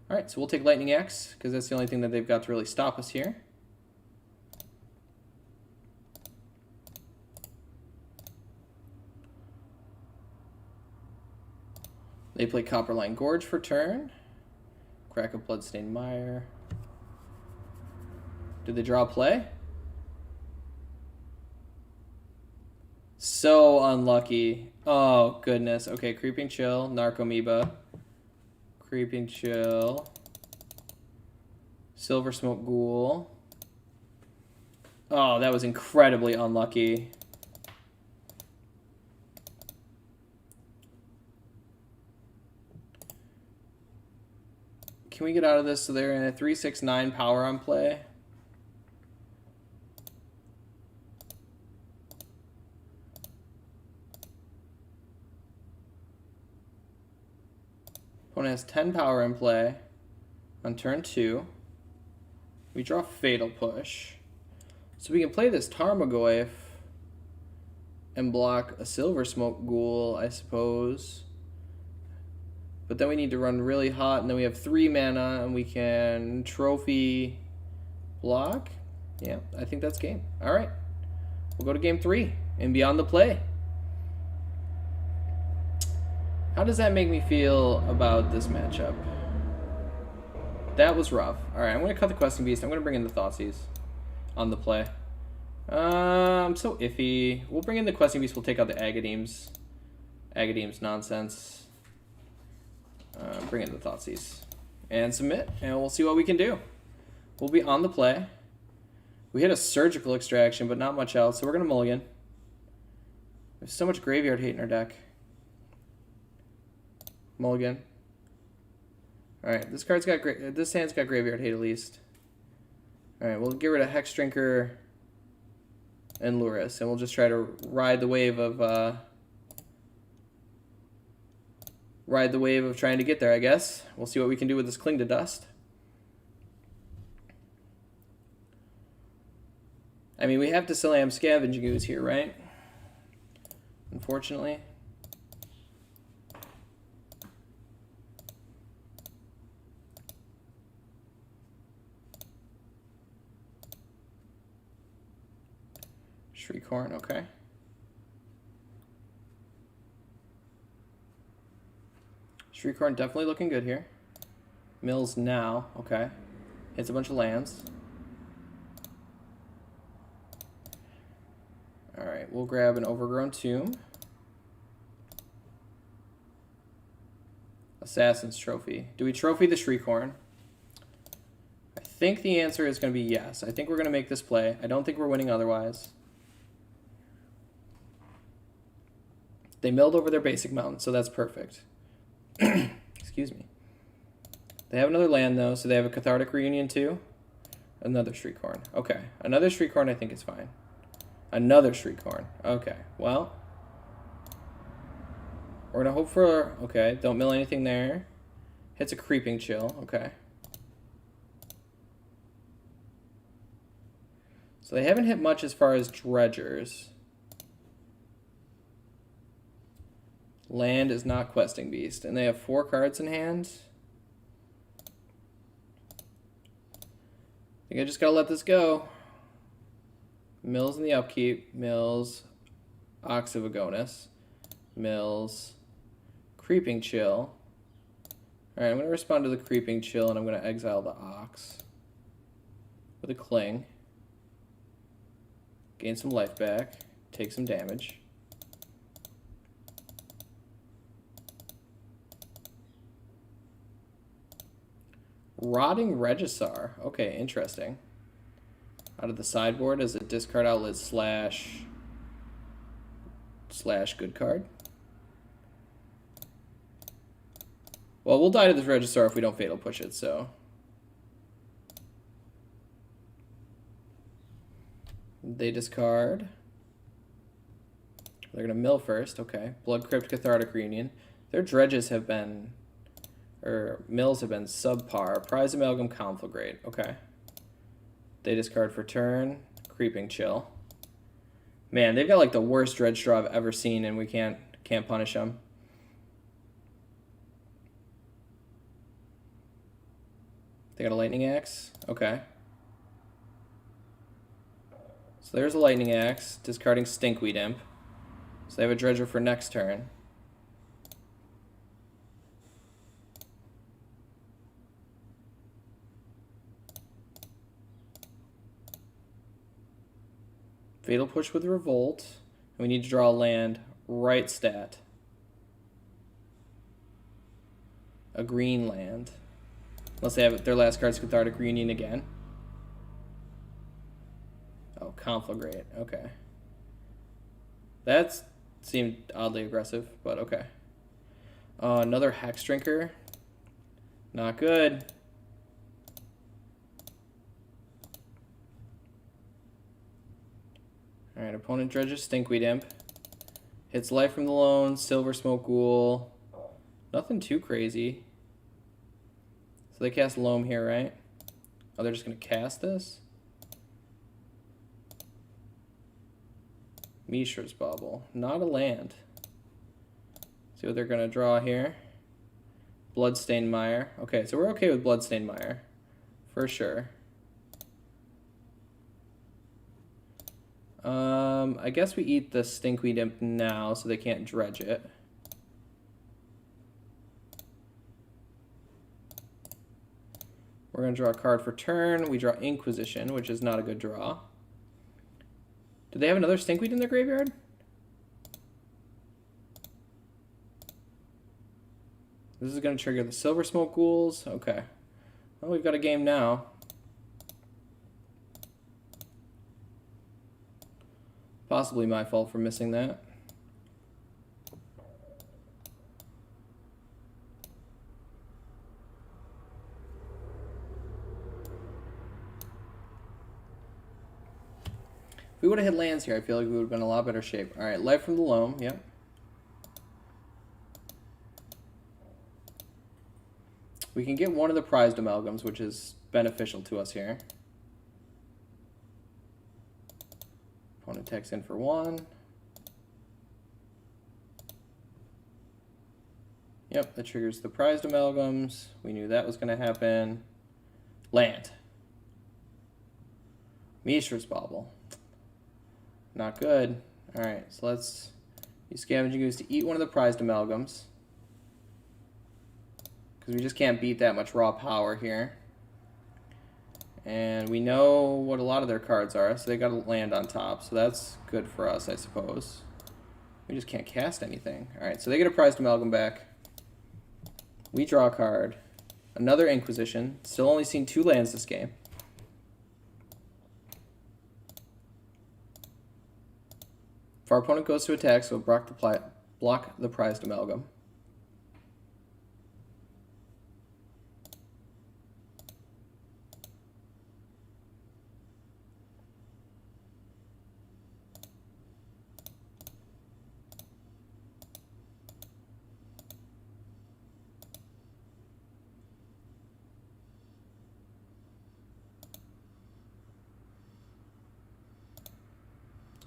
Alright, so we'll take Lightning Axe, because that's the only thing that they've got to really stop us here. They play Copperline Gorge for turn. Crack a Bloodstained Mire. Did they draw play? So unlucky. Oh, goodness. Okay, Creeping Chill, Narcomoeba. Creeping Chill. Silver Smoke Ghoul. Oh, that was incredibly unlucky. Can we get out of this so they're in a 3/6/9 power on play? Opponent has 10 power in play on turn 2. We draw Fatal Push. So we can play this Tarmogoyf and block a Silver Smoke Ghoul, I suppose. But then we need to run really hot, and then we have 3 mana, and we can Trophy block. Yeah, I think that's game. All right. We'll go to game 3 and Beyond the Play. How does that make me feel about this matchup? That was rough. All right, I'm going to cut the Questing Beast. I'm going to bring in the Thoughtseize on the play. I'm so iffy. We'll bring in the Questing Beast. We'll take out the Agadeem's nonsense. Bring in the Thoughtseize. And submit, and we'll see what we can do. We'll be on the play. We hit a Surgical Extraction, but not much else, so we're going to mulligan. There's so much graveyard hate in our deck. Mulligan. Alright, this hand's got graveyard hate at least. Alright, we'll get rid of Hex Drinker and Lurrus, and we'll just try to ride the wave of trying to get there, I guess. We'll see what we can do with this Cling to Dust. I mean, we have to Slam Scavenging Ooze here, right? Unfortunately. Shriekhorn, okay. Shriekhorn definitely looking good here. Mills now, okay. Hits a bunch of lands. Alright, we'll grab an Overgrown Tomb. Assassin's Trophy. Do we trophy the Shriekhorn? I think the answer is going to be yes. I think we're going to make this play. I don't think we're winning otherwise. They milled over their basic mountain, so that's perfect. Excuse me. They have another land, though, so they have a Cathartic Reunion, too. Another Shriekhorn. Okay. Another Shriekhorn I think is fine. Another Shriekhorn. Okay. Well, we're going to hope for... Okay, don't mill anything there. Hits a Creeping Chill. Okay. So they haven't hit much as far as Dredgers. Land is not Questing Beast. And they have 4 cards in hand. I think I just got to let this go. Mills in the upkeep. Mills. Ox of Agonis. Mills. Creeping Chill. Alright, I'm going to respond to the Creeping Chill, and I'm going to exile the Ox. With a Cling. Gain some life back. Take some damage. Rotting Regisaur. Okay, interesting. Out of the sideboard as a discard outlet slash good card. Well, we'll die to this Regisaur if we don't Fatal Push it, so. They discard. They're going to mill first. Okay. Blood Crypt, Cathartic Reunion. Their dredges have been... Or mills have been subpar. Prize Amalgam, Conflagrate. Okay. They discard for turn. Creeping Chill. Man, they've got like the worst dredge draw I've ever seen, and we can't punish them. They got a Lightning Axe. Okay. So there's a Lightning Axe, discarding Stinkweed Imp. So they have a Dredger for next turn. Fatal Push with Revolt. And we need to draw a land. Right stat. A green land. Unless they have their last card's Cathartic Reunion again. Oh, Conflagrate. Okay. That seemed oddly aggressive, but okay. Another Hex Drinker. Not good. Alright, opponent dredges Stinkweed Imp. Hits Life from the Loan, Silver Smoke Ghoul. Nothing too crazy. So they cast Loam here, right? Oh, they're just going to cast this? Mishra's Bauble. Not a land. See what they're going to draw here. Bloodstained Mire. Okay, so we're okay with Bloodstained Mire. For sure. I guess we eat the Stinkweed Imp now so they can't dredge it. We're going to draw a card for turn. We draw Inquisition, which is not a good draw. Do they have another Stinkweed in their graveyard? This is going to trigger the Silver Smoke Ghouls. Okay. Well, we've got a game now. Possibly my fault for missing that. If we would have hit lands here, I feel like we would have been in a lot better shape. All right, Life from the Loam. Yep. We can get one of the prized amalgams, which is beneficial to us here. Opponent attacks in for 1. Yep, that triggers the prized amalgams. We knew that was going to happen. Land. Mishra's Bauble. Not good. Alright, so let's use Scavenging Ooze to eat one of the prized amalgams. Because we just can't beat that much raw power here. And we know what a lot of their cards are, so they got to land on top. So that's good for us, I suppose. We just can't cast anything. Alright, so they get a prized amalgam back. We draw a card. Another Inquisition. Still only seen 2 lands this game. If our opponent goes to attack, so block the prized amalgam.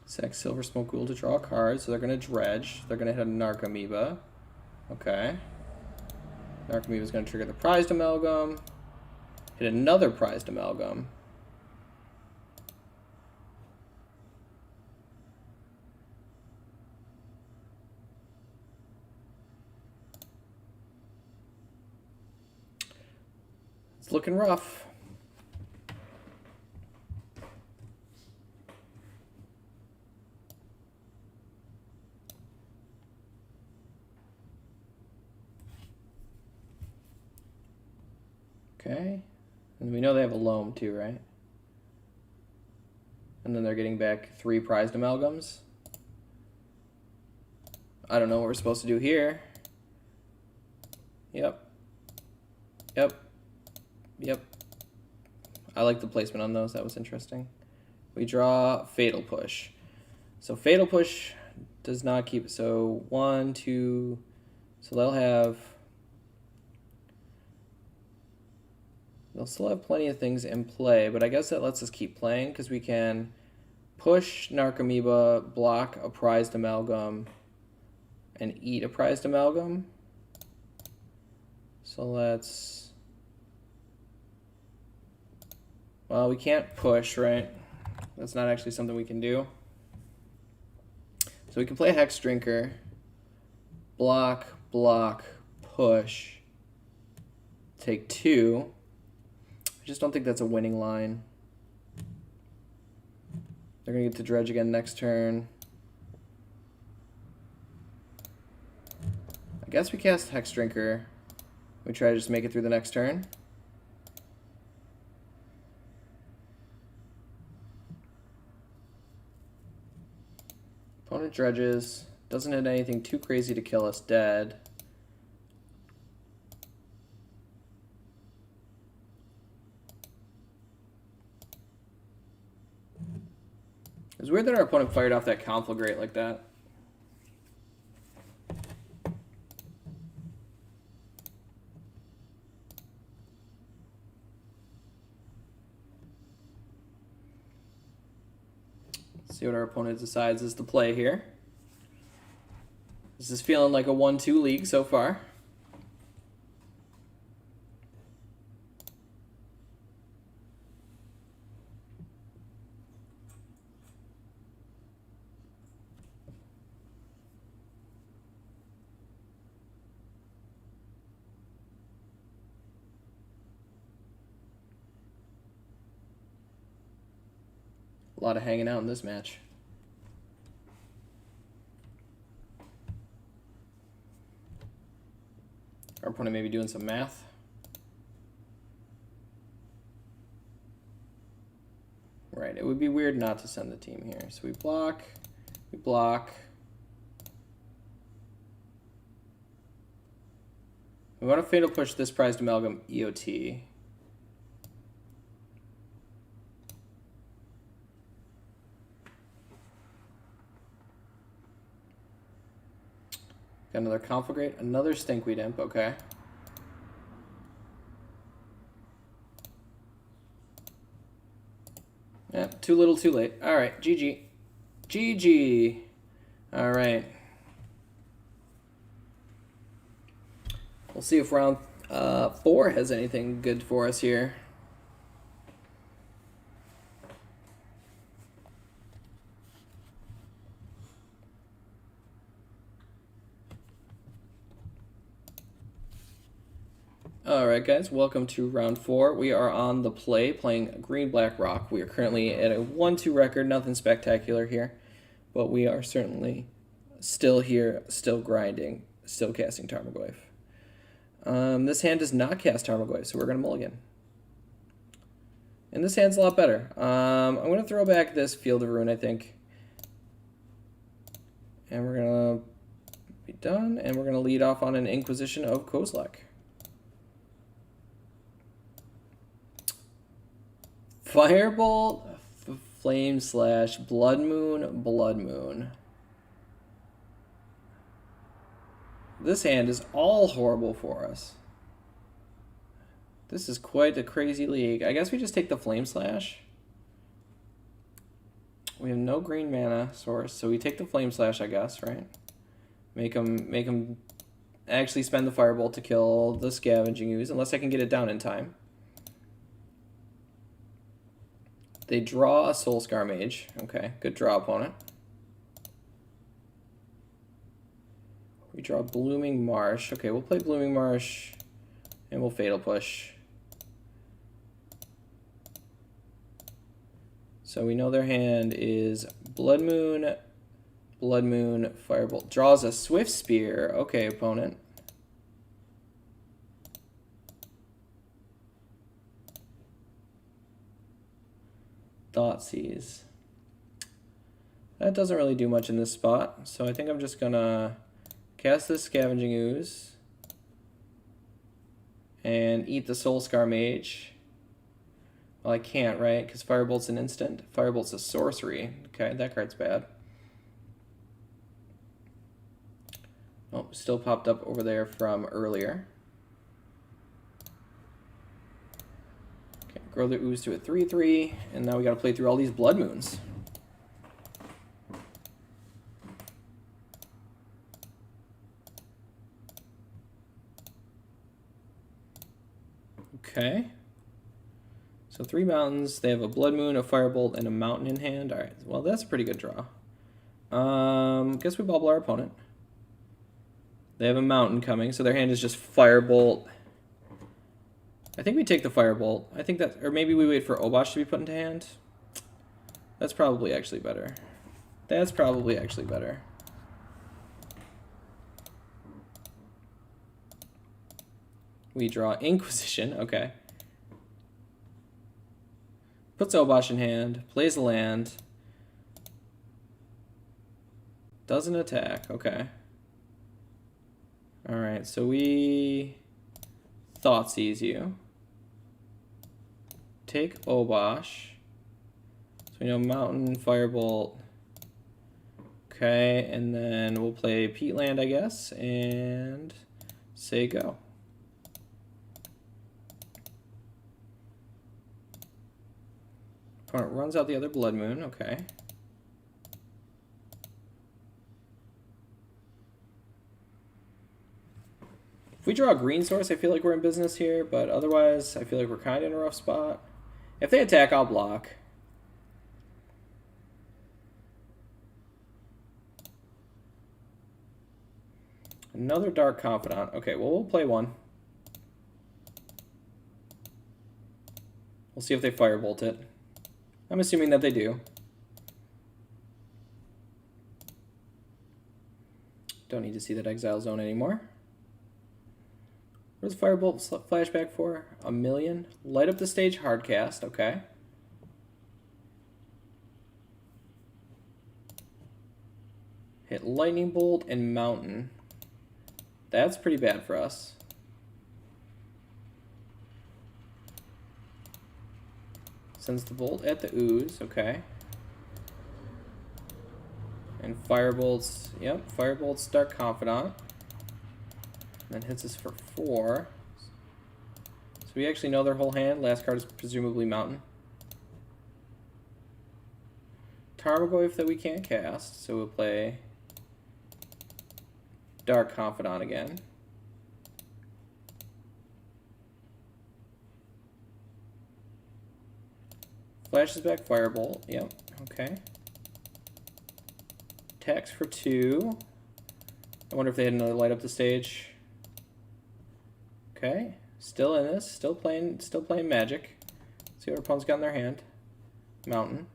Sack Silver Smoke Ghoul to draw a card, so they're going to dredge. They're going to hit a Narcomoeba. Okay. Narcomoeba is going to trigger the prized amalgam. Hit another prized amalgam. It's looking rough. Okay, and we know they have a loam too, right? And then they're getting back 3 prized amalgams. I don't know what we're supposed to do here. Yep. Yep. Yep. I like the placement on those. That was interesting. We draw Fatal Push. So Fatal Push does not keep... So 1, 2... So they'll have... They'll still have plenty of things in play, but I guess that lets us keep playing because we can push Narcomoeba, block a prized amalgam, and eat a prized amalgam. So let's... Well, we can't push, right? That's not actually something we can do. So we can play Hex Drinker, block, block, push, take 2. I just don't think that's a winning line. They're going to get to dredge again next turn. I guess we cast Hex Drinker. We try to just make it through the next turn. Opponent dredges. Doesn't hit anything too crazy to kill us dead. It's weird that our opponent fired off that Conflagrate like that. Let's see what our opponent decides is the play here. This is feeling like a 1-2 league so far. A lot of hanging out in this match. Our opponent may be doing some math. Right, it would be weird not to send the team here. So we block, we block. We want to fatal push this prized amalgam EOT. Got another Conflagrate, another Stinkweed Imp, okay. Yeah, too little, too late. All right, GG. GG. All right. We'll see if round 4 has anything good for us here. Alright guys, welcome to round 4. We are on the play playing Green-Black Rock. We are currently at a 1-2 record, nothing spectacular here. But we are certainly still here, still grinding, still casting Tarmogoyf. This hand does not cast Tarmogoyf, so we're going to mulligan. And this hand's a lot better. I'm going to throw back this Field of Ruin, I think. And we're going to be done, and we're going to lead off on an Inquisition of Kozilek. Firebolt, Flame Slash, Blood Moon, Blood Moon. This hand is all horrible for us. This is quite a crazy league. I guess we just take the Flame Slash. We have no green mana source, so we take the Flame Slash, I guess, right? Make them actually spend the Firebolt to kill the Scavenging Ooze, unless I can get it down in time. They draw a Soulscar Mage. Okay, good draw, opponent. We draw Blooming Marsh. Okay, we'll play Blooming Marsh, and we'll Fatal Push. So we know their hand is Blood Moon, Firebolt. Draws a Swift Spear. Okay, opponent. Thoughtseize. That doesn't really do much in this spot, so I think I'm just gonna cast this Scavenging Ooze and eat the Soulscar Mage. Well, I can't, right? Because Firebolt's an instant. Firebolt's a sorcery. Okay, that card's bad. Oh, still popped up over there from earlier. Grow the Ooze to a 3/3, and now we gotta play through all these Blood Moons. Okay. So 3 mountains. They have a Blood Moon, a Firebolt, and a mountain in hand. Alright, well that's a pretty good draw. Guess we bubble our opponent. They have a mountain coming, so their hand is just Firebolt. I think we take the Firebolt. I think that, or maybe we wait for Obosh to be put into hand. That's probably actually better. That's probably actually better. We draw Inquisition, okay. Puts Obosh in hand, plays a land. Doesn't attack, okay. Alright, so we Thoughtseize you. Take Obosh. So we know Mountain, Firebolt. Okay, and then we'll play Peatland, I guess, and say go. Opponent runs out the other Blood Moon, okay. If we draw a green source, I feel like we're in business here, but otherwise, I feel like we're kind of in a rough spot. If they attack, I'll block. Another Dark Confidant. Okay, well, we'll play one. We'll see if they Firebolt it. I'm assuming that they do. Don't need to see that Exile Zone anymore. Where's Firebolt flashback for? 1,000,000. Light up the stage, hardcast. Okay. Hit Lightning Bolt and Mountain. That's pretty bad for us. Sends the bolt at the ooze, okay. And Firebolts, yep, Firebolts Dark Confidant. And then hits us for 4. So we actually know their whole hand. Last card is presumably Mountain. Tarmogoyf that we can't cast, so we'll play Dark Confidant again. Flashes back Firebolt, yep, okay. Attacks for 2. I wonder if they had another light up the stage. Okay, still in this, still playing Magic. See what our opponent's got in their hand. Mountain.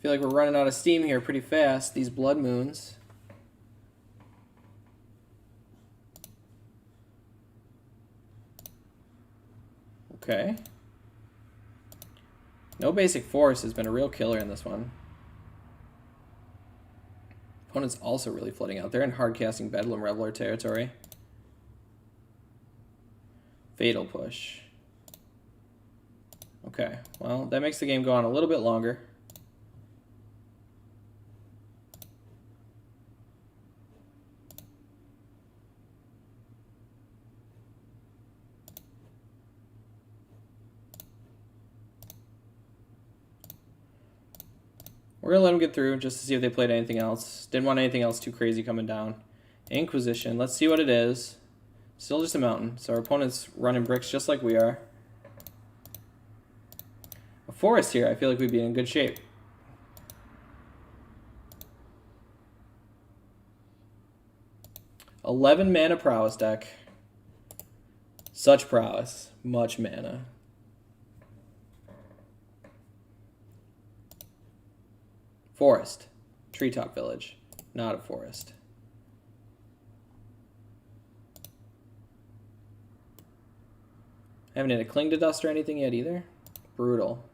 Feel like we're running out of steam here pretty fast. These Blood Moons. Okay. No basic force has been a real killer in this one. Opponent's also really flooding out. They're in hard-casting Bedlam Reveler territory. Fatal Push. Okay, well, that makes the game go on a little bit longer. We're going to let them get through just to see if they played anything else. Didn't want anything else too crazy coming down. Inquisition. Let's see what it is. Still just a Mountain. So our opponent's running bricks just like we are. A Forest here. I feel like we'd be in good shape. $11 mana prowess deck. Such prowess. Much mana. Forest. Treetop Village. Not a forest. Haven't had a Cling to Dust or anything yet either. Brutal.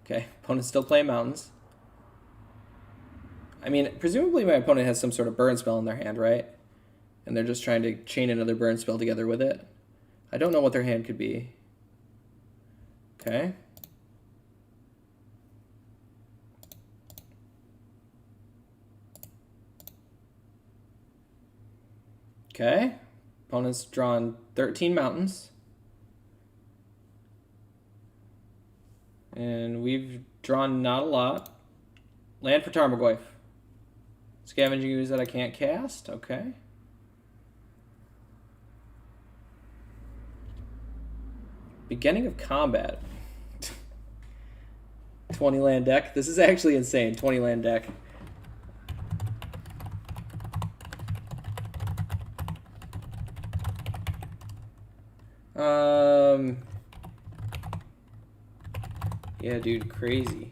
Okay, opponent's still playing Mountains. I mean, presumably my opponent has some sort of burn spell in their hand, right? And they're just trying to chain another burn spell together with it. I don't know what their hand could be. Okay. Okay, opponent's drawn 13 Mountains. And we've drawn not a lot. Land for Tarmogoyf. Scavenging Ooze that I can't cast, okay. Beginning of combat. 20 land deck. This is actually insane, 20 land deck. Yeah, dude, crazy.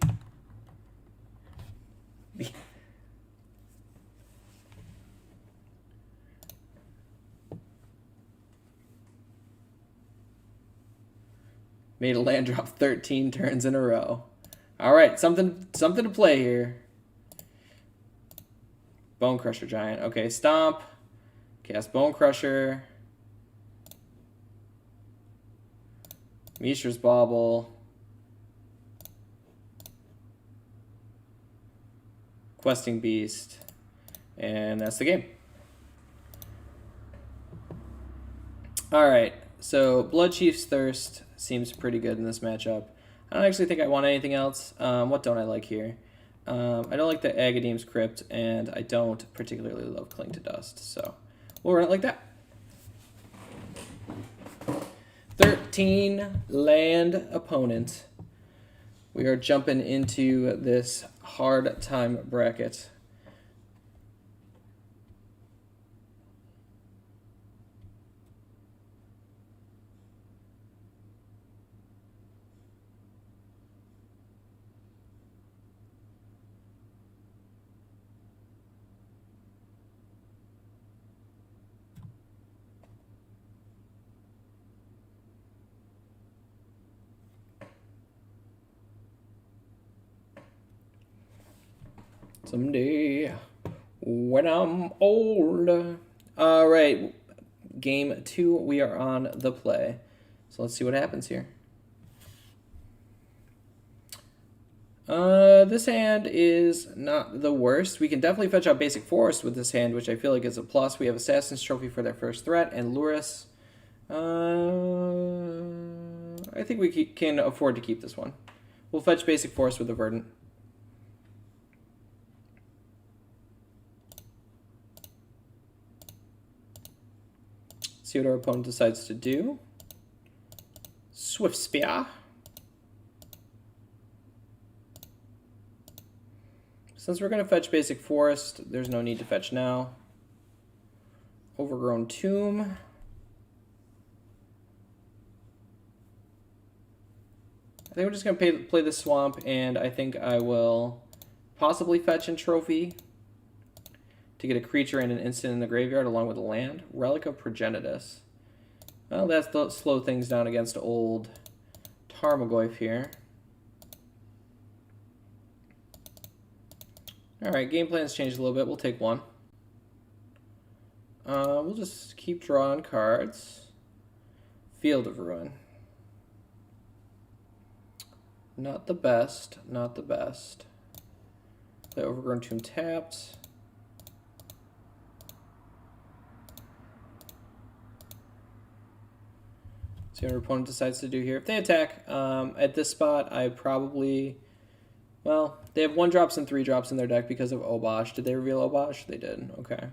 Made a land drop 13 turns in a row. All right, something to play here. Bone Crusher Giant. Okay, Stomp. Cast Bone Crusher. Mishra's Bauble. Questing Beast. And that's the game. Alright, so Blood Chief's Thirst seems pretty good in this matchup. I don't actually think I want anything else. What don't I like here? I don't like the Agadeem's Crypt, and I don't particularly love Cling to Dust, so we'll run it like that. 13 land opponent. We are jumping into this hard time bracket. Someday, when I'm old. All right, game 2, we are on the play. So let's see what happens here. This hand is not the worst. We can definitely fetch out Basic Forest with this hand, which I feel like is a plus. We have Assassin's Trophy for their first threat, and Lurrus. I think we can afford to keep this one. We'll fetch Basic Forest with a Verdant. See what our opponent decides to do. Swift Spear. Since we're going to fetch Basic Forest, there's no need to fetch now. Overgrown Tomb. I think we're just going to play the Swamp, and I think I will possibly fetch and Trophy to get a creature and an instant in the graveyard along with a land. Relic of Progenitus. Well, that's slow things down against old Tarmogoyf here. Alright, game plan's changed a little bit. We'll take one. We'll just keep drawing cards. Field of Ruin. Not the best. Not the best. Play Overgrown Tomb tapped. See what our opponent decides to do here. If they attack at this spot, I probably... Well, they have 1-drops and 3-drops in their deck because of Obosh. Did they reveal Obosh? They did. Okay.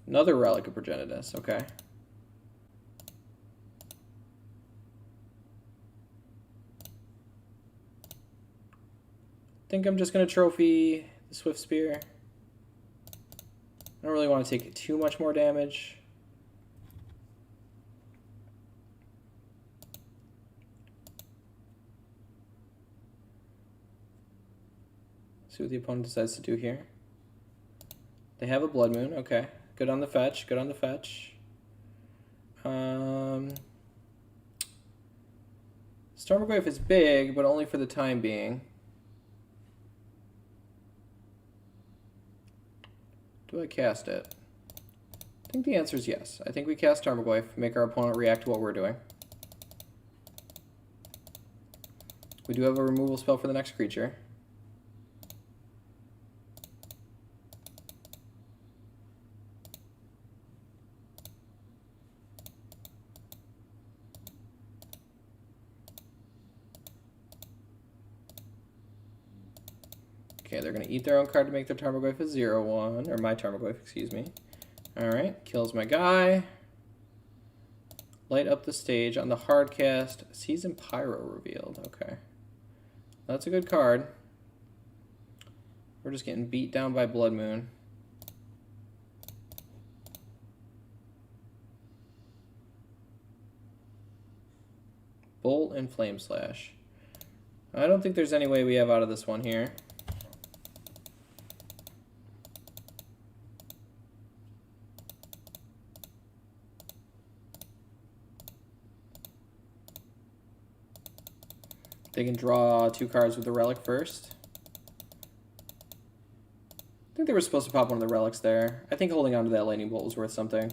Another Relic of Progenitus. Okay. I think I'm just going to Trophy the Swift Spear. I don't really want to take too much more damage. See what the opponent decides to do here. They have a Blood Moon. Okay. Good on the fetch. Good on the fetch. Stormgrave is big, but only for the time being. Do I cast it? I think the answer is yes. I think we cast Tarmogoyf, make our opponent react to what we're doing. We do have a removal spell for the next creature. Okay, they're going to eat their own card to make their Tarmogoyf a 0/1, or my Tarmogoyf, excuse me. Alright, kills my guy. Light up the stage on the hard cast. Season Pyro revealed. Okay. That's a good card. We're just getting beat down by Blood Moon. Bolt and Flame Slash. I don't think there's any way we have out of this one here. They can draw 2 cards with the relic first. I think they were supposed to pop one of the relics there. I think holding on to that lightning bolt was worth something.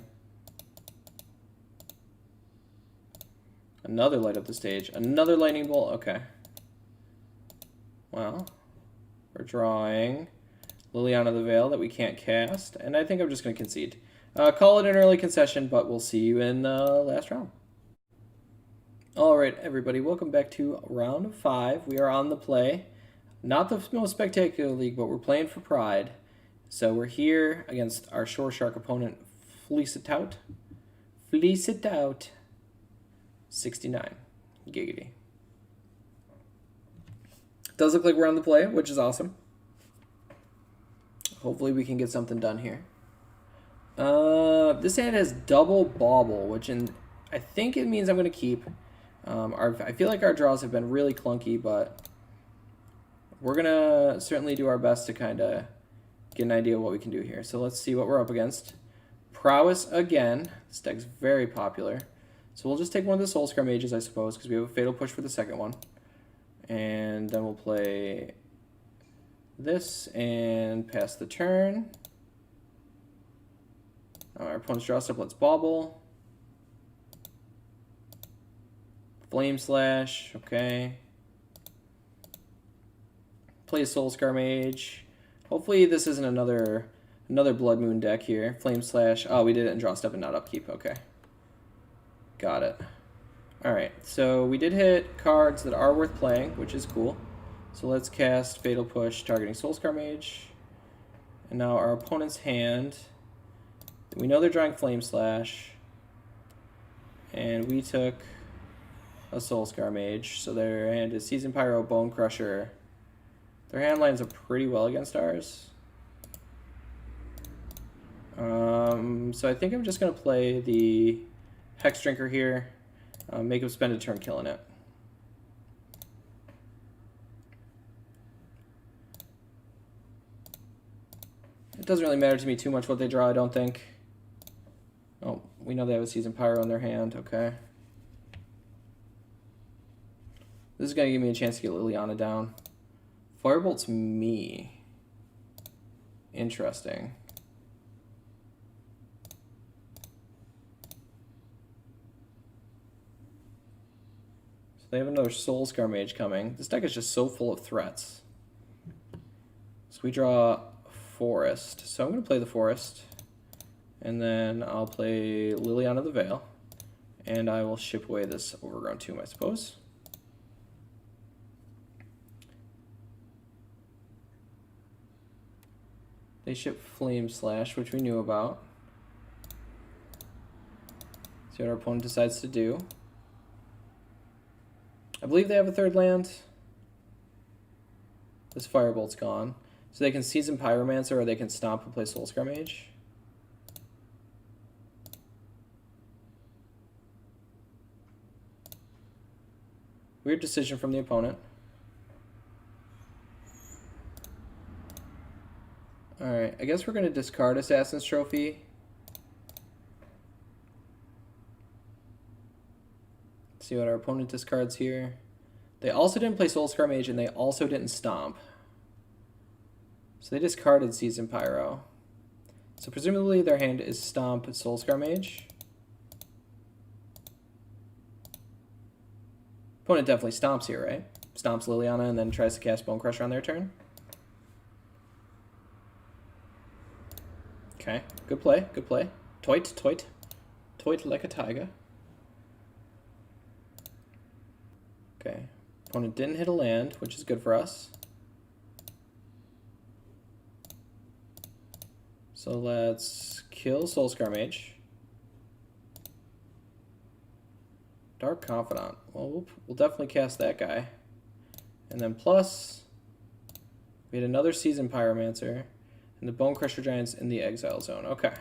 Another light up the stage. Another lightning bolt. Okay. Well, we're drawing Liliana the Veil that we can't cast, and I think I'm just going to concede. Call it an early concession, but we'll see you in the last round. All right, everybody, welcome back to round 5. We are on the play. Not the most spectacular league, but we're playing for pride. So we're here against our Shore Shark opponent, Fleece It Out. Fleece It Out. 69. Giggity. Does look like we're on the play, which is awesome. Hopefully we can get something done here. This hand has double bauble, which I think it means I'm going to keep. I feel like our draws have been really clunky, but we're going to certainly do our best to kind of get an idea of what we can do here. So let's see what we're up against. Prowess again. This deck's very popular. So we'll just take one of the Soul Scar Mages, I suppose, because we have a Fatal Push for the second one. And then we'll play this and pass the turn. Our opponent's draw step, let's bauble. Flame Slash, okay. Play a Soul Scar Mage. Hopefully this isn't another Blood Moon deck here. Flame Slash. Oh, we did it in draw step and not upkeep. Okay. Got it. Alright, so we did hit cards that are worth playing, which is cool. So let's cast Fatal Push targeting Soul Scar Mage. And now our opponent's hand. We know they're drawing Flame Slash. And we took a Soul Scar Mage. So their hand is Season Pyro, Bone Crusher. Their hand lines up pretty well against ours. So I think I'm just going to play the Hex Drinker here. Make him spend a turn killing it. It doesn't really matter to me too much what they draw, I don't think. Oh, we know they have a Season Pyro in their hand. Okay. This is going to give me a chance to get Liliana down. Firebolt's me. Interesting. So they have another Soul Scar Mage coming. This deck is just so full of threats. So we draw Forest. So I'm going to play the Forest. And then I'll play Liliana the Veil. And I will ship away this Overgrown Tomb, I suppose. They ship Flame Slash, which we knew about. See what our opponent decides to do. I believe they have a third land. This Firebolt's gone. So they can Season Pyromancer or they can stomp and play Soul Scar Mage. Weird decision from the opponent. Alright, I guess we're going to discard Assassin's Trophy. Let's see what our opponent discards here. They also didn't play Soul Scar Mage, and they also didn't Stomp. So they discarded Season Pyro. So presumably their hand is Stomp Soul Scar Mage. Opponent definitely stomps here, right? Stomps Liliana and then tries to cast Bone Crusher on their turn. Okay, good play, good play. Toit like a tiger. Okay, opponent didn't hit a land, which is good for us. So let's kill Soul Scar Mage. Dark Confidant. Well, we'll definitely cast that guy. And then plus, we had another Season Pyromancer. And the Bone Crusher Giant's in the Exile Zone. Okay.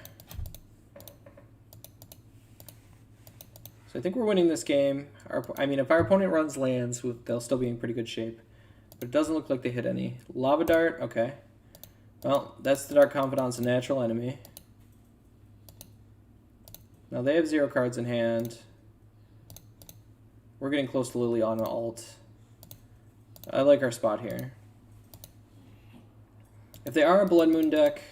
So I think we're winning this game. I mean, if our opponent runs lands, they'll still be in pretty good shape. But it doesn't look like they hit any. Lava Dart, okay. Well, that's the Dark Confidant's natural enemy. Now they have 0 cards in hand. We're getting close to Liliana alt. I like our spot here. If they are a Blood Moon deck,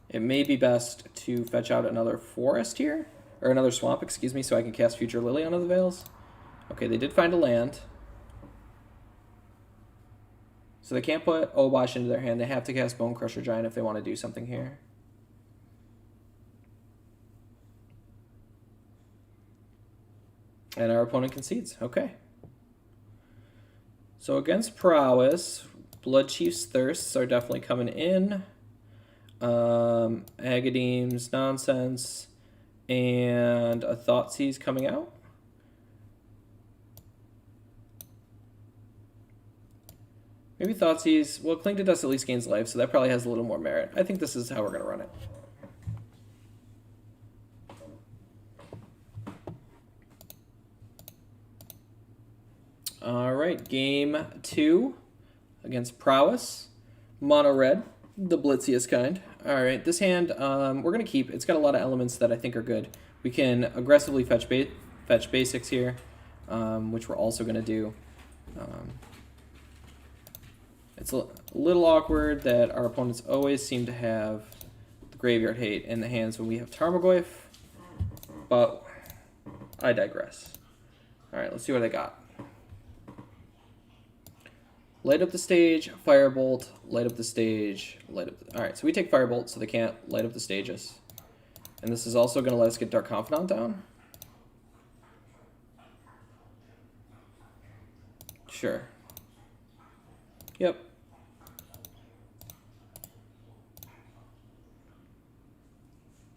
it may be best to fetch out another forest here. Or another swamp, excuse me, so I can cast Future Lily onto the Veils. Okay, they did find a land. So they can't put Obosh into their hand. They have to cast Bone Crusher Giant if they want to do something here. And our opponent concedes. Okay. So against Prowess, Blood Chief's Thirsts are definitely coming in. Agadeem's Nonsense. And a Thoughtseize coming out. Maybe Thoughtseize. Well, Cling to Dust at least gains life, so that probably has a little more merit. I think this is how we're going to run it. All right, game 2 against Prowess. Mono red, the blitziest kind. All right, this hand we're going to keep. It's got a lot of elements that I think are good. We can aggressively fetch basics here, which we're also going to do. It's a little awkward that our opponents always seem to have the Graveyard Hate in the hands when we have Tarmogoyf, but I digress. All right, let's see what I got. Light up the stage, Firebolt, light up the stage, light up the... All right, so we take Firebolt so they can't light up the stages. And this is also going to let us get Dark Confidant down. Sure. Yep.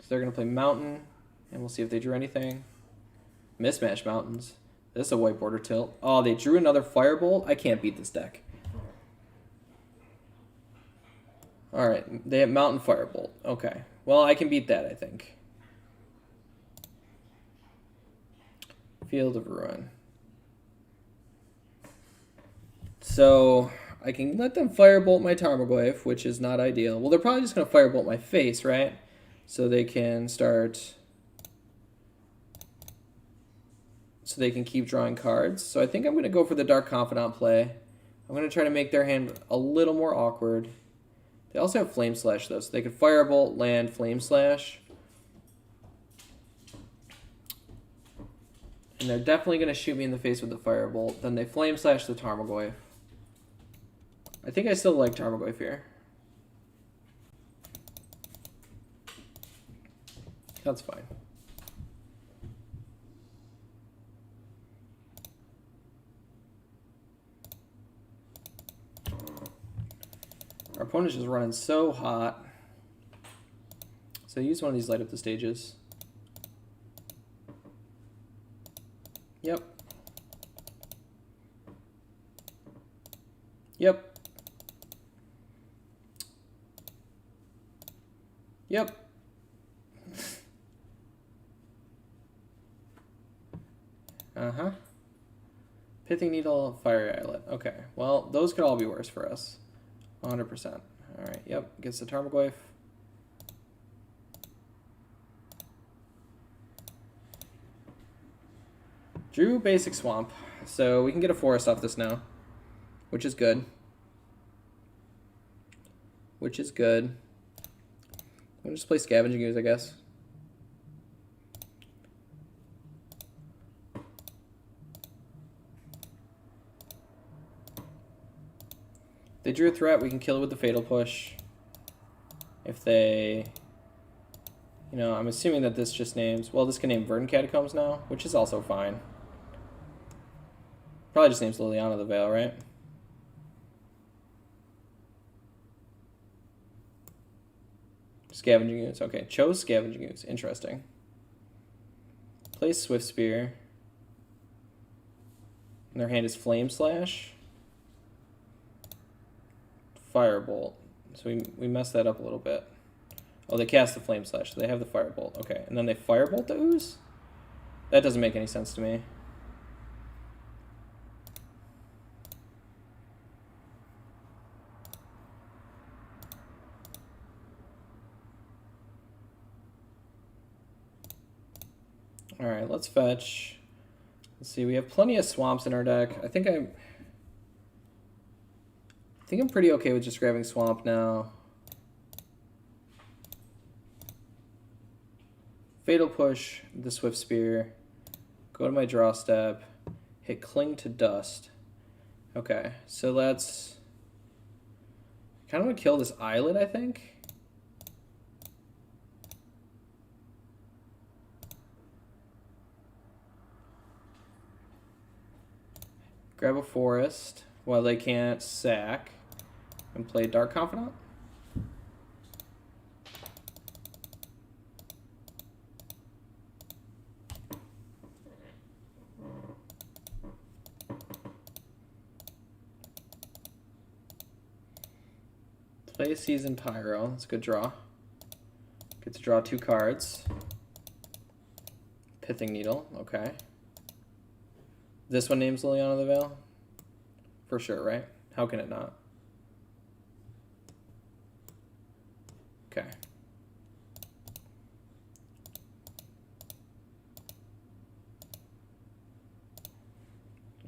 So they're going to play Mountain, and we'll see if they drew anything. Mismatch Mountains. This is a white border tilt. Oh, they drew another Firebolt? I can't beat this deck. Alright, they have Mountain Firebolt. Okay. Well, I can beat that, I think. Field of Ruin. So, I can let them Firebolt my Tarmogoyf, which is not ideal. Well, they're probably just going to Firebolt my face, right? So they can start... So they can keep drawing cards. So I think I'm going to go for the Dark Confidant play. I'm going to try to make their hand a little more awkward. They also have Flame Slash, though, so they could Firebolt, land, Flame Slash. And they're definitely going to shoot me in the face with the Firebolt. Then they Flame Slash the Tarmogoyf. I think I still like Tarmogoyf here. That's fine. Our opponent's just running so hot. So use one of these light up the stages. Yep. Yep. Yep. Uh-huh. Pithing Needle, Fiery Eyelet. Okay, well, those could all be worse for us. 100%. Alright, yep, gets the Tarmogoyf. Drew basic Swamp, so we can get a forest off this now, which is good. Which is good. We'll just play Scavenging Ooze, I guess. They drew a threat, we can kill it with the Fatal Push. If they... You know, I'm assuming that this just names... Well, this can name Verdant Catacombs now, which is also fine. Probably just names Liliana the Veil, right? Scavenging Ooze. Okay, chose Scavenging Ooze. Interesting. Play Swift Spear. And their hand is Flame Slash. Firebolt. So we messed that up a little bit. Oh, they cast the Flame Slash. So they have the Firebolt. Okay, and then they Firebolt the Ooze? That doesn't make any sense to me. All right, let's fetch. Let's see, we have plenty of swamps in our deck. I think I'm pretty okay with just grabbing swamp now. Fatal Push, the Swift Spear. Go to my draw step. Hit Cling to Dust. Okay, so let's kind of want to kill this islet, I think. Grab a forest while they can't sack and play Dark Confidant. Play a Season Pyro. That's a good draw. Get to draw 2 cards. Pithing Needle. Okay. This one names Liliana the Veil? For sure, right? How can it not? Okay.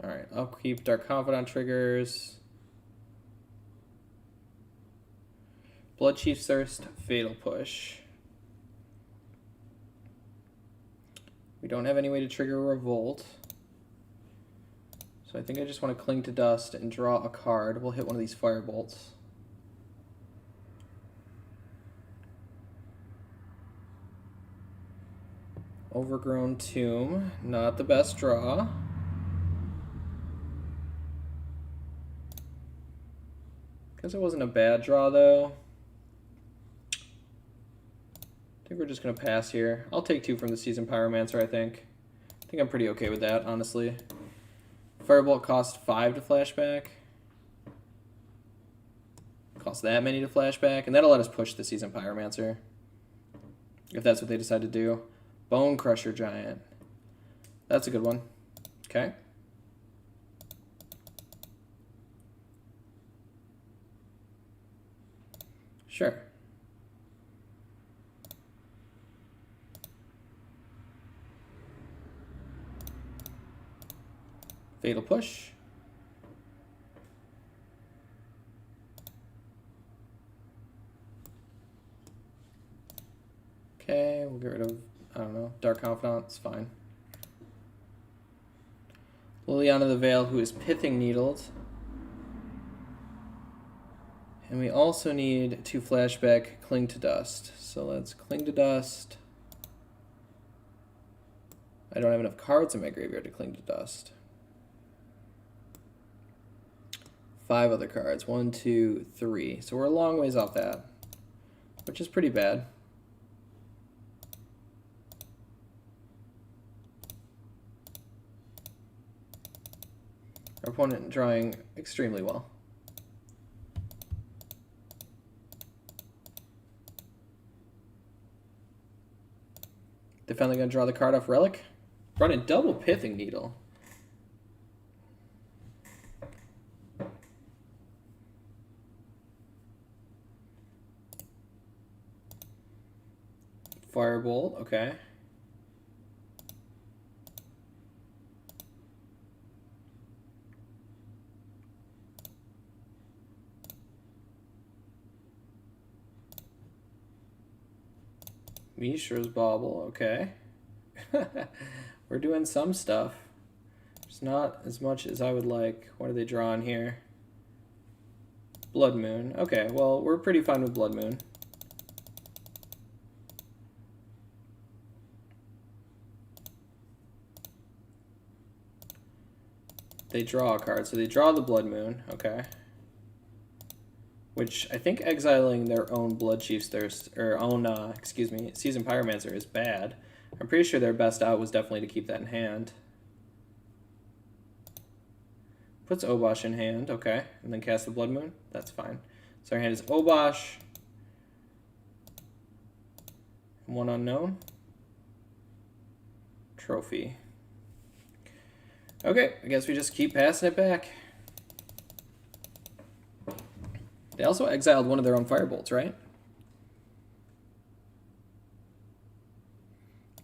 Alright, I'll keep Dark Confidant triggers. Blood Chief's Thirst, Fatal Push. We don't have any way to trigger a Revolt. So I think I just want to Cling to Dust and draw a card. We'll hit one of these Firebolts. Overgrown Tomb, not the best draw. Guess it wasn't a bad draw though. I think we're just going to pass here. I'll take 2 from the Seasoned Pyromancer, I think. I think I'm pretty okay with that, honestly. Firebolt costs 5 to flashback. Costs that many to flashback, and that'll let us push the Seasoned Pyromancer. If that's what they decide to do. Bone Crusher Giant. That's a good one. Okay. Sure. Fatal Push. Okay, we'll get rid of, I don't know, Dark Confidant, it's fine. Liliana the Veil, who is Pithing Needled. And we also need to flashback Cling to Dust. So let's Cling to Dust. I don't have enough cards in my graveyard to Cling to Dust. 5 other cards. 1, 2, 3. So we're a long ways off that, which is pretty bad. Our opponent drawing extremely well. They're finally going to draw the card off Relic. Running double Pithing Needle. Firebolt, okay. Mishra's Bauble, okay. We're doing some stuff. It's not as much as I would like. What are they drawing here? Blood Moon. Okay, well, we're pretty fine with Blood Moon. They draw a card, so they draw the Blood Moon, okay. Which I think exiling their own Blood Chief's Thirst, or own, excuse me, Seasoned Pyromancer is bad. I'm pretty sure their best out was definitely to keep that in hand. Puts Obosh in hand, okay, and then cast the Blood Moon. That's fine. So our hand is Obosh, one unknown, trophy. Okay, I guess we just keep passing it back. They also exiled one of their own Firebolts, right?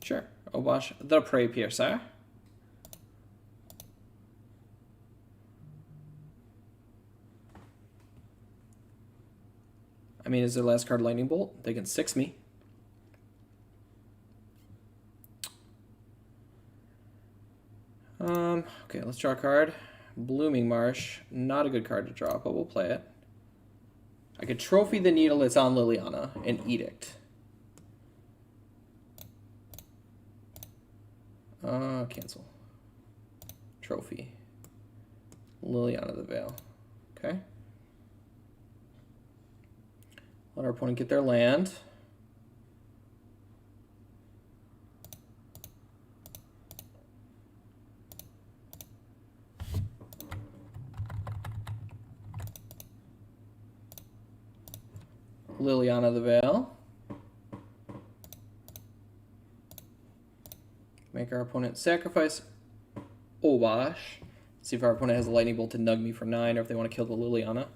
Sure. Obosh the Prey Piercer. I mean, is their last card Lightning Bolt? They can 6 me. Okay, let's draw a card. Blooming Marsh. Not a good card to draw, but we'll play it. I could Trophy the Needle that's on Liliana and Edict. Cancel. Trophy. Liliana the Veil. Okay. Let our opponent get their land. Liliana the Veil. Make our opponent sacrifice Obosh. See if our opponent has a Lightning Bolt to nug me for 9, or if they want to kill the Liliana.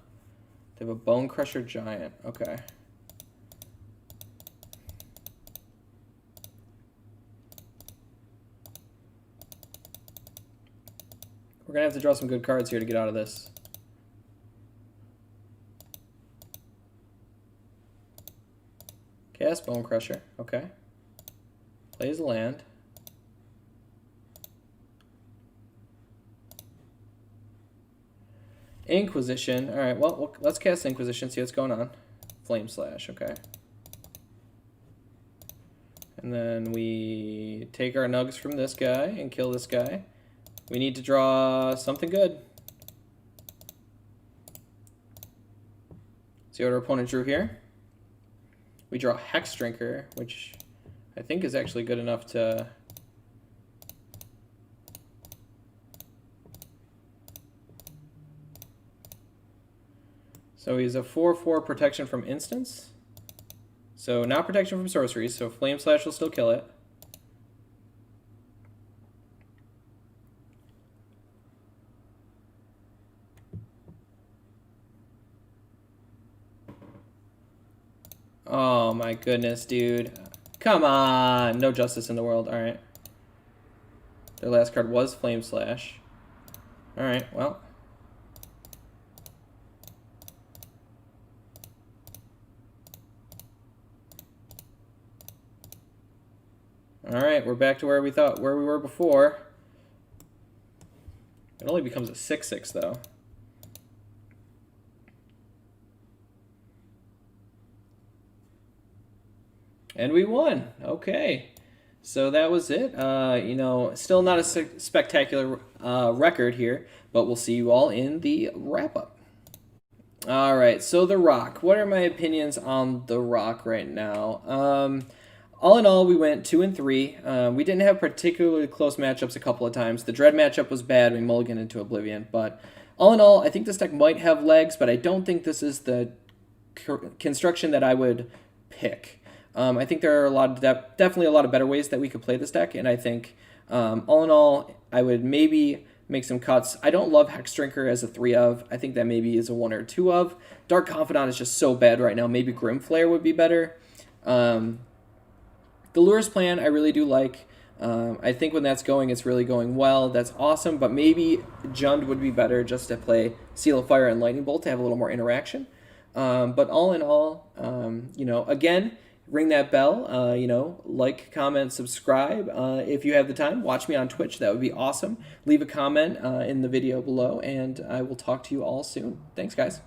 They have a Bone Crusher Giant. Okay. We're going to have to draw some good cards here to get out of this. Cast Bone Crusher. Okay. Plays a land. Inquisition. All right, well, let's cast Inquisition, see what's going on. Flame Slash, okay. And then we take our nugs from this guy and kill this guy. We need to draw something good. See what our opponent drew here? We draw Hex Drinker, which I think is actually good enough to... So he's a 4/4 protection from instants. So not protection from sorceries, so Flame Slash will still kill it. Oh my goodness, dude. Come on! No justice in the world. Alright. Their last card was Flame Slash. Alright, well... Alright, we're back to where we were before. It only becomes a 6/6 though. And we won. Okay. So that was it. You know, still not a spectacular record here, but we'll see you all in the wrap-up. All right, so The Rock. What are my opinions on The Rock right now? All in all, we went 2-3. We didn't have particularly close matchups a couple of times. The Dread matchup was bad. We mulliganed into Oblivion. But all in all, I think this deck might have legs, but I don't think this is the construction that I would pick. I think there are definitely a lot of better ways that we could play this deck, and I think all in all, I would maybe make some cuts. I don't love Hex Drinker as a 3 of. I think that maybe is a 1 or 2 of. Dark Confidant is just so bad right now. Maybe Grim Flare would be better. The Lures plan I really do like. I think when that's going, it's really going well. That's awesome, but maybe Jund would be better just to play Seal of Fire and Lightning Bolt to have a little more interaction. But all in all, you know, again, ring that bell, you know, like, comment, subscribe. If you have the time, watch me on Twitch. That would be awesome. Leave a comment in the video below, and I will talk to you all soon. Thanks, guys.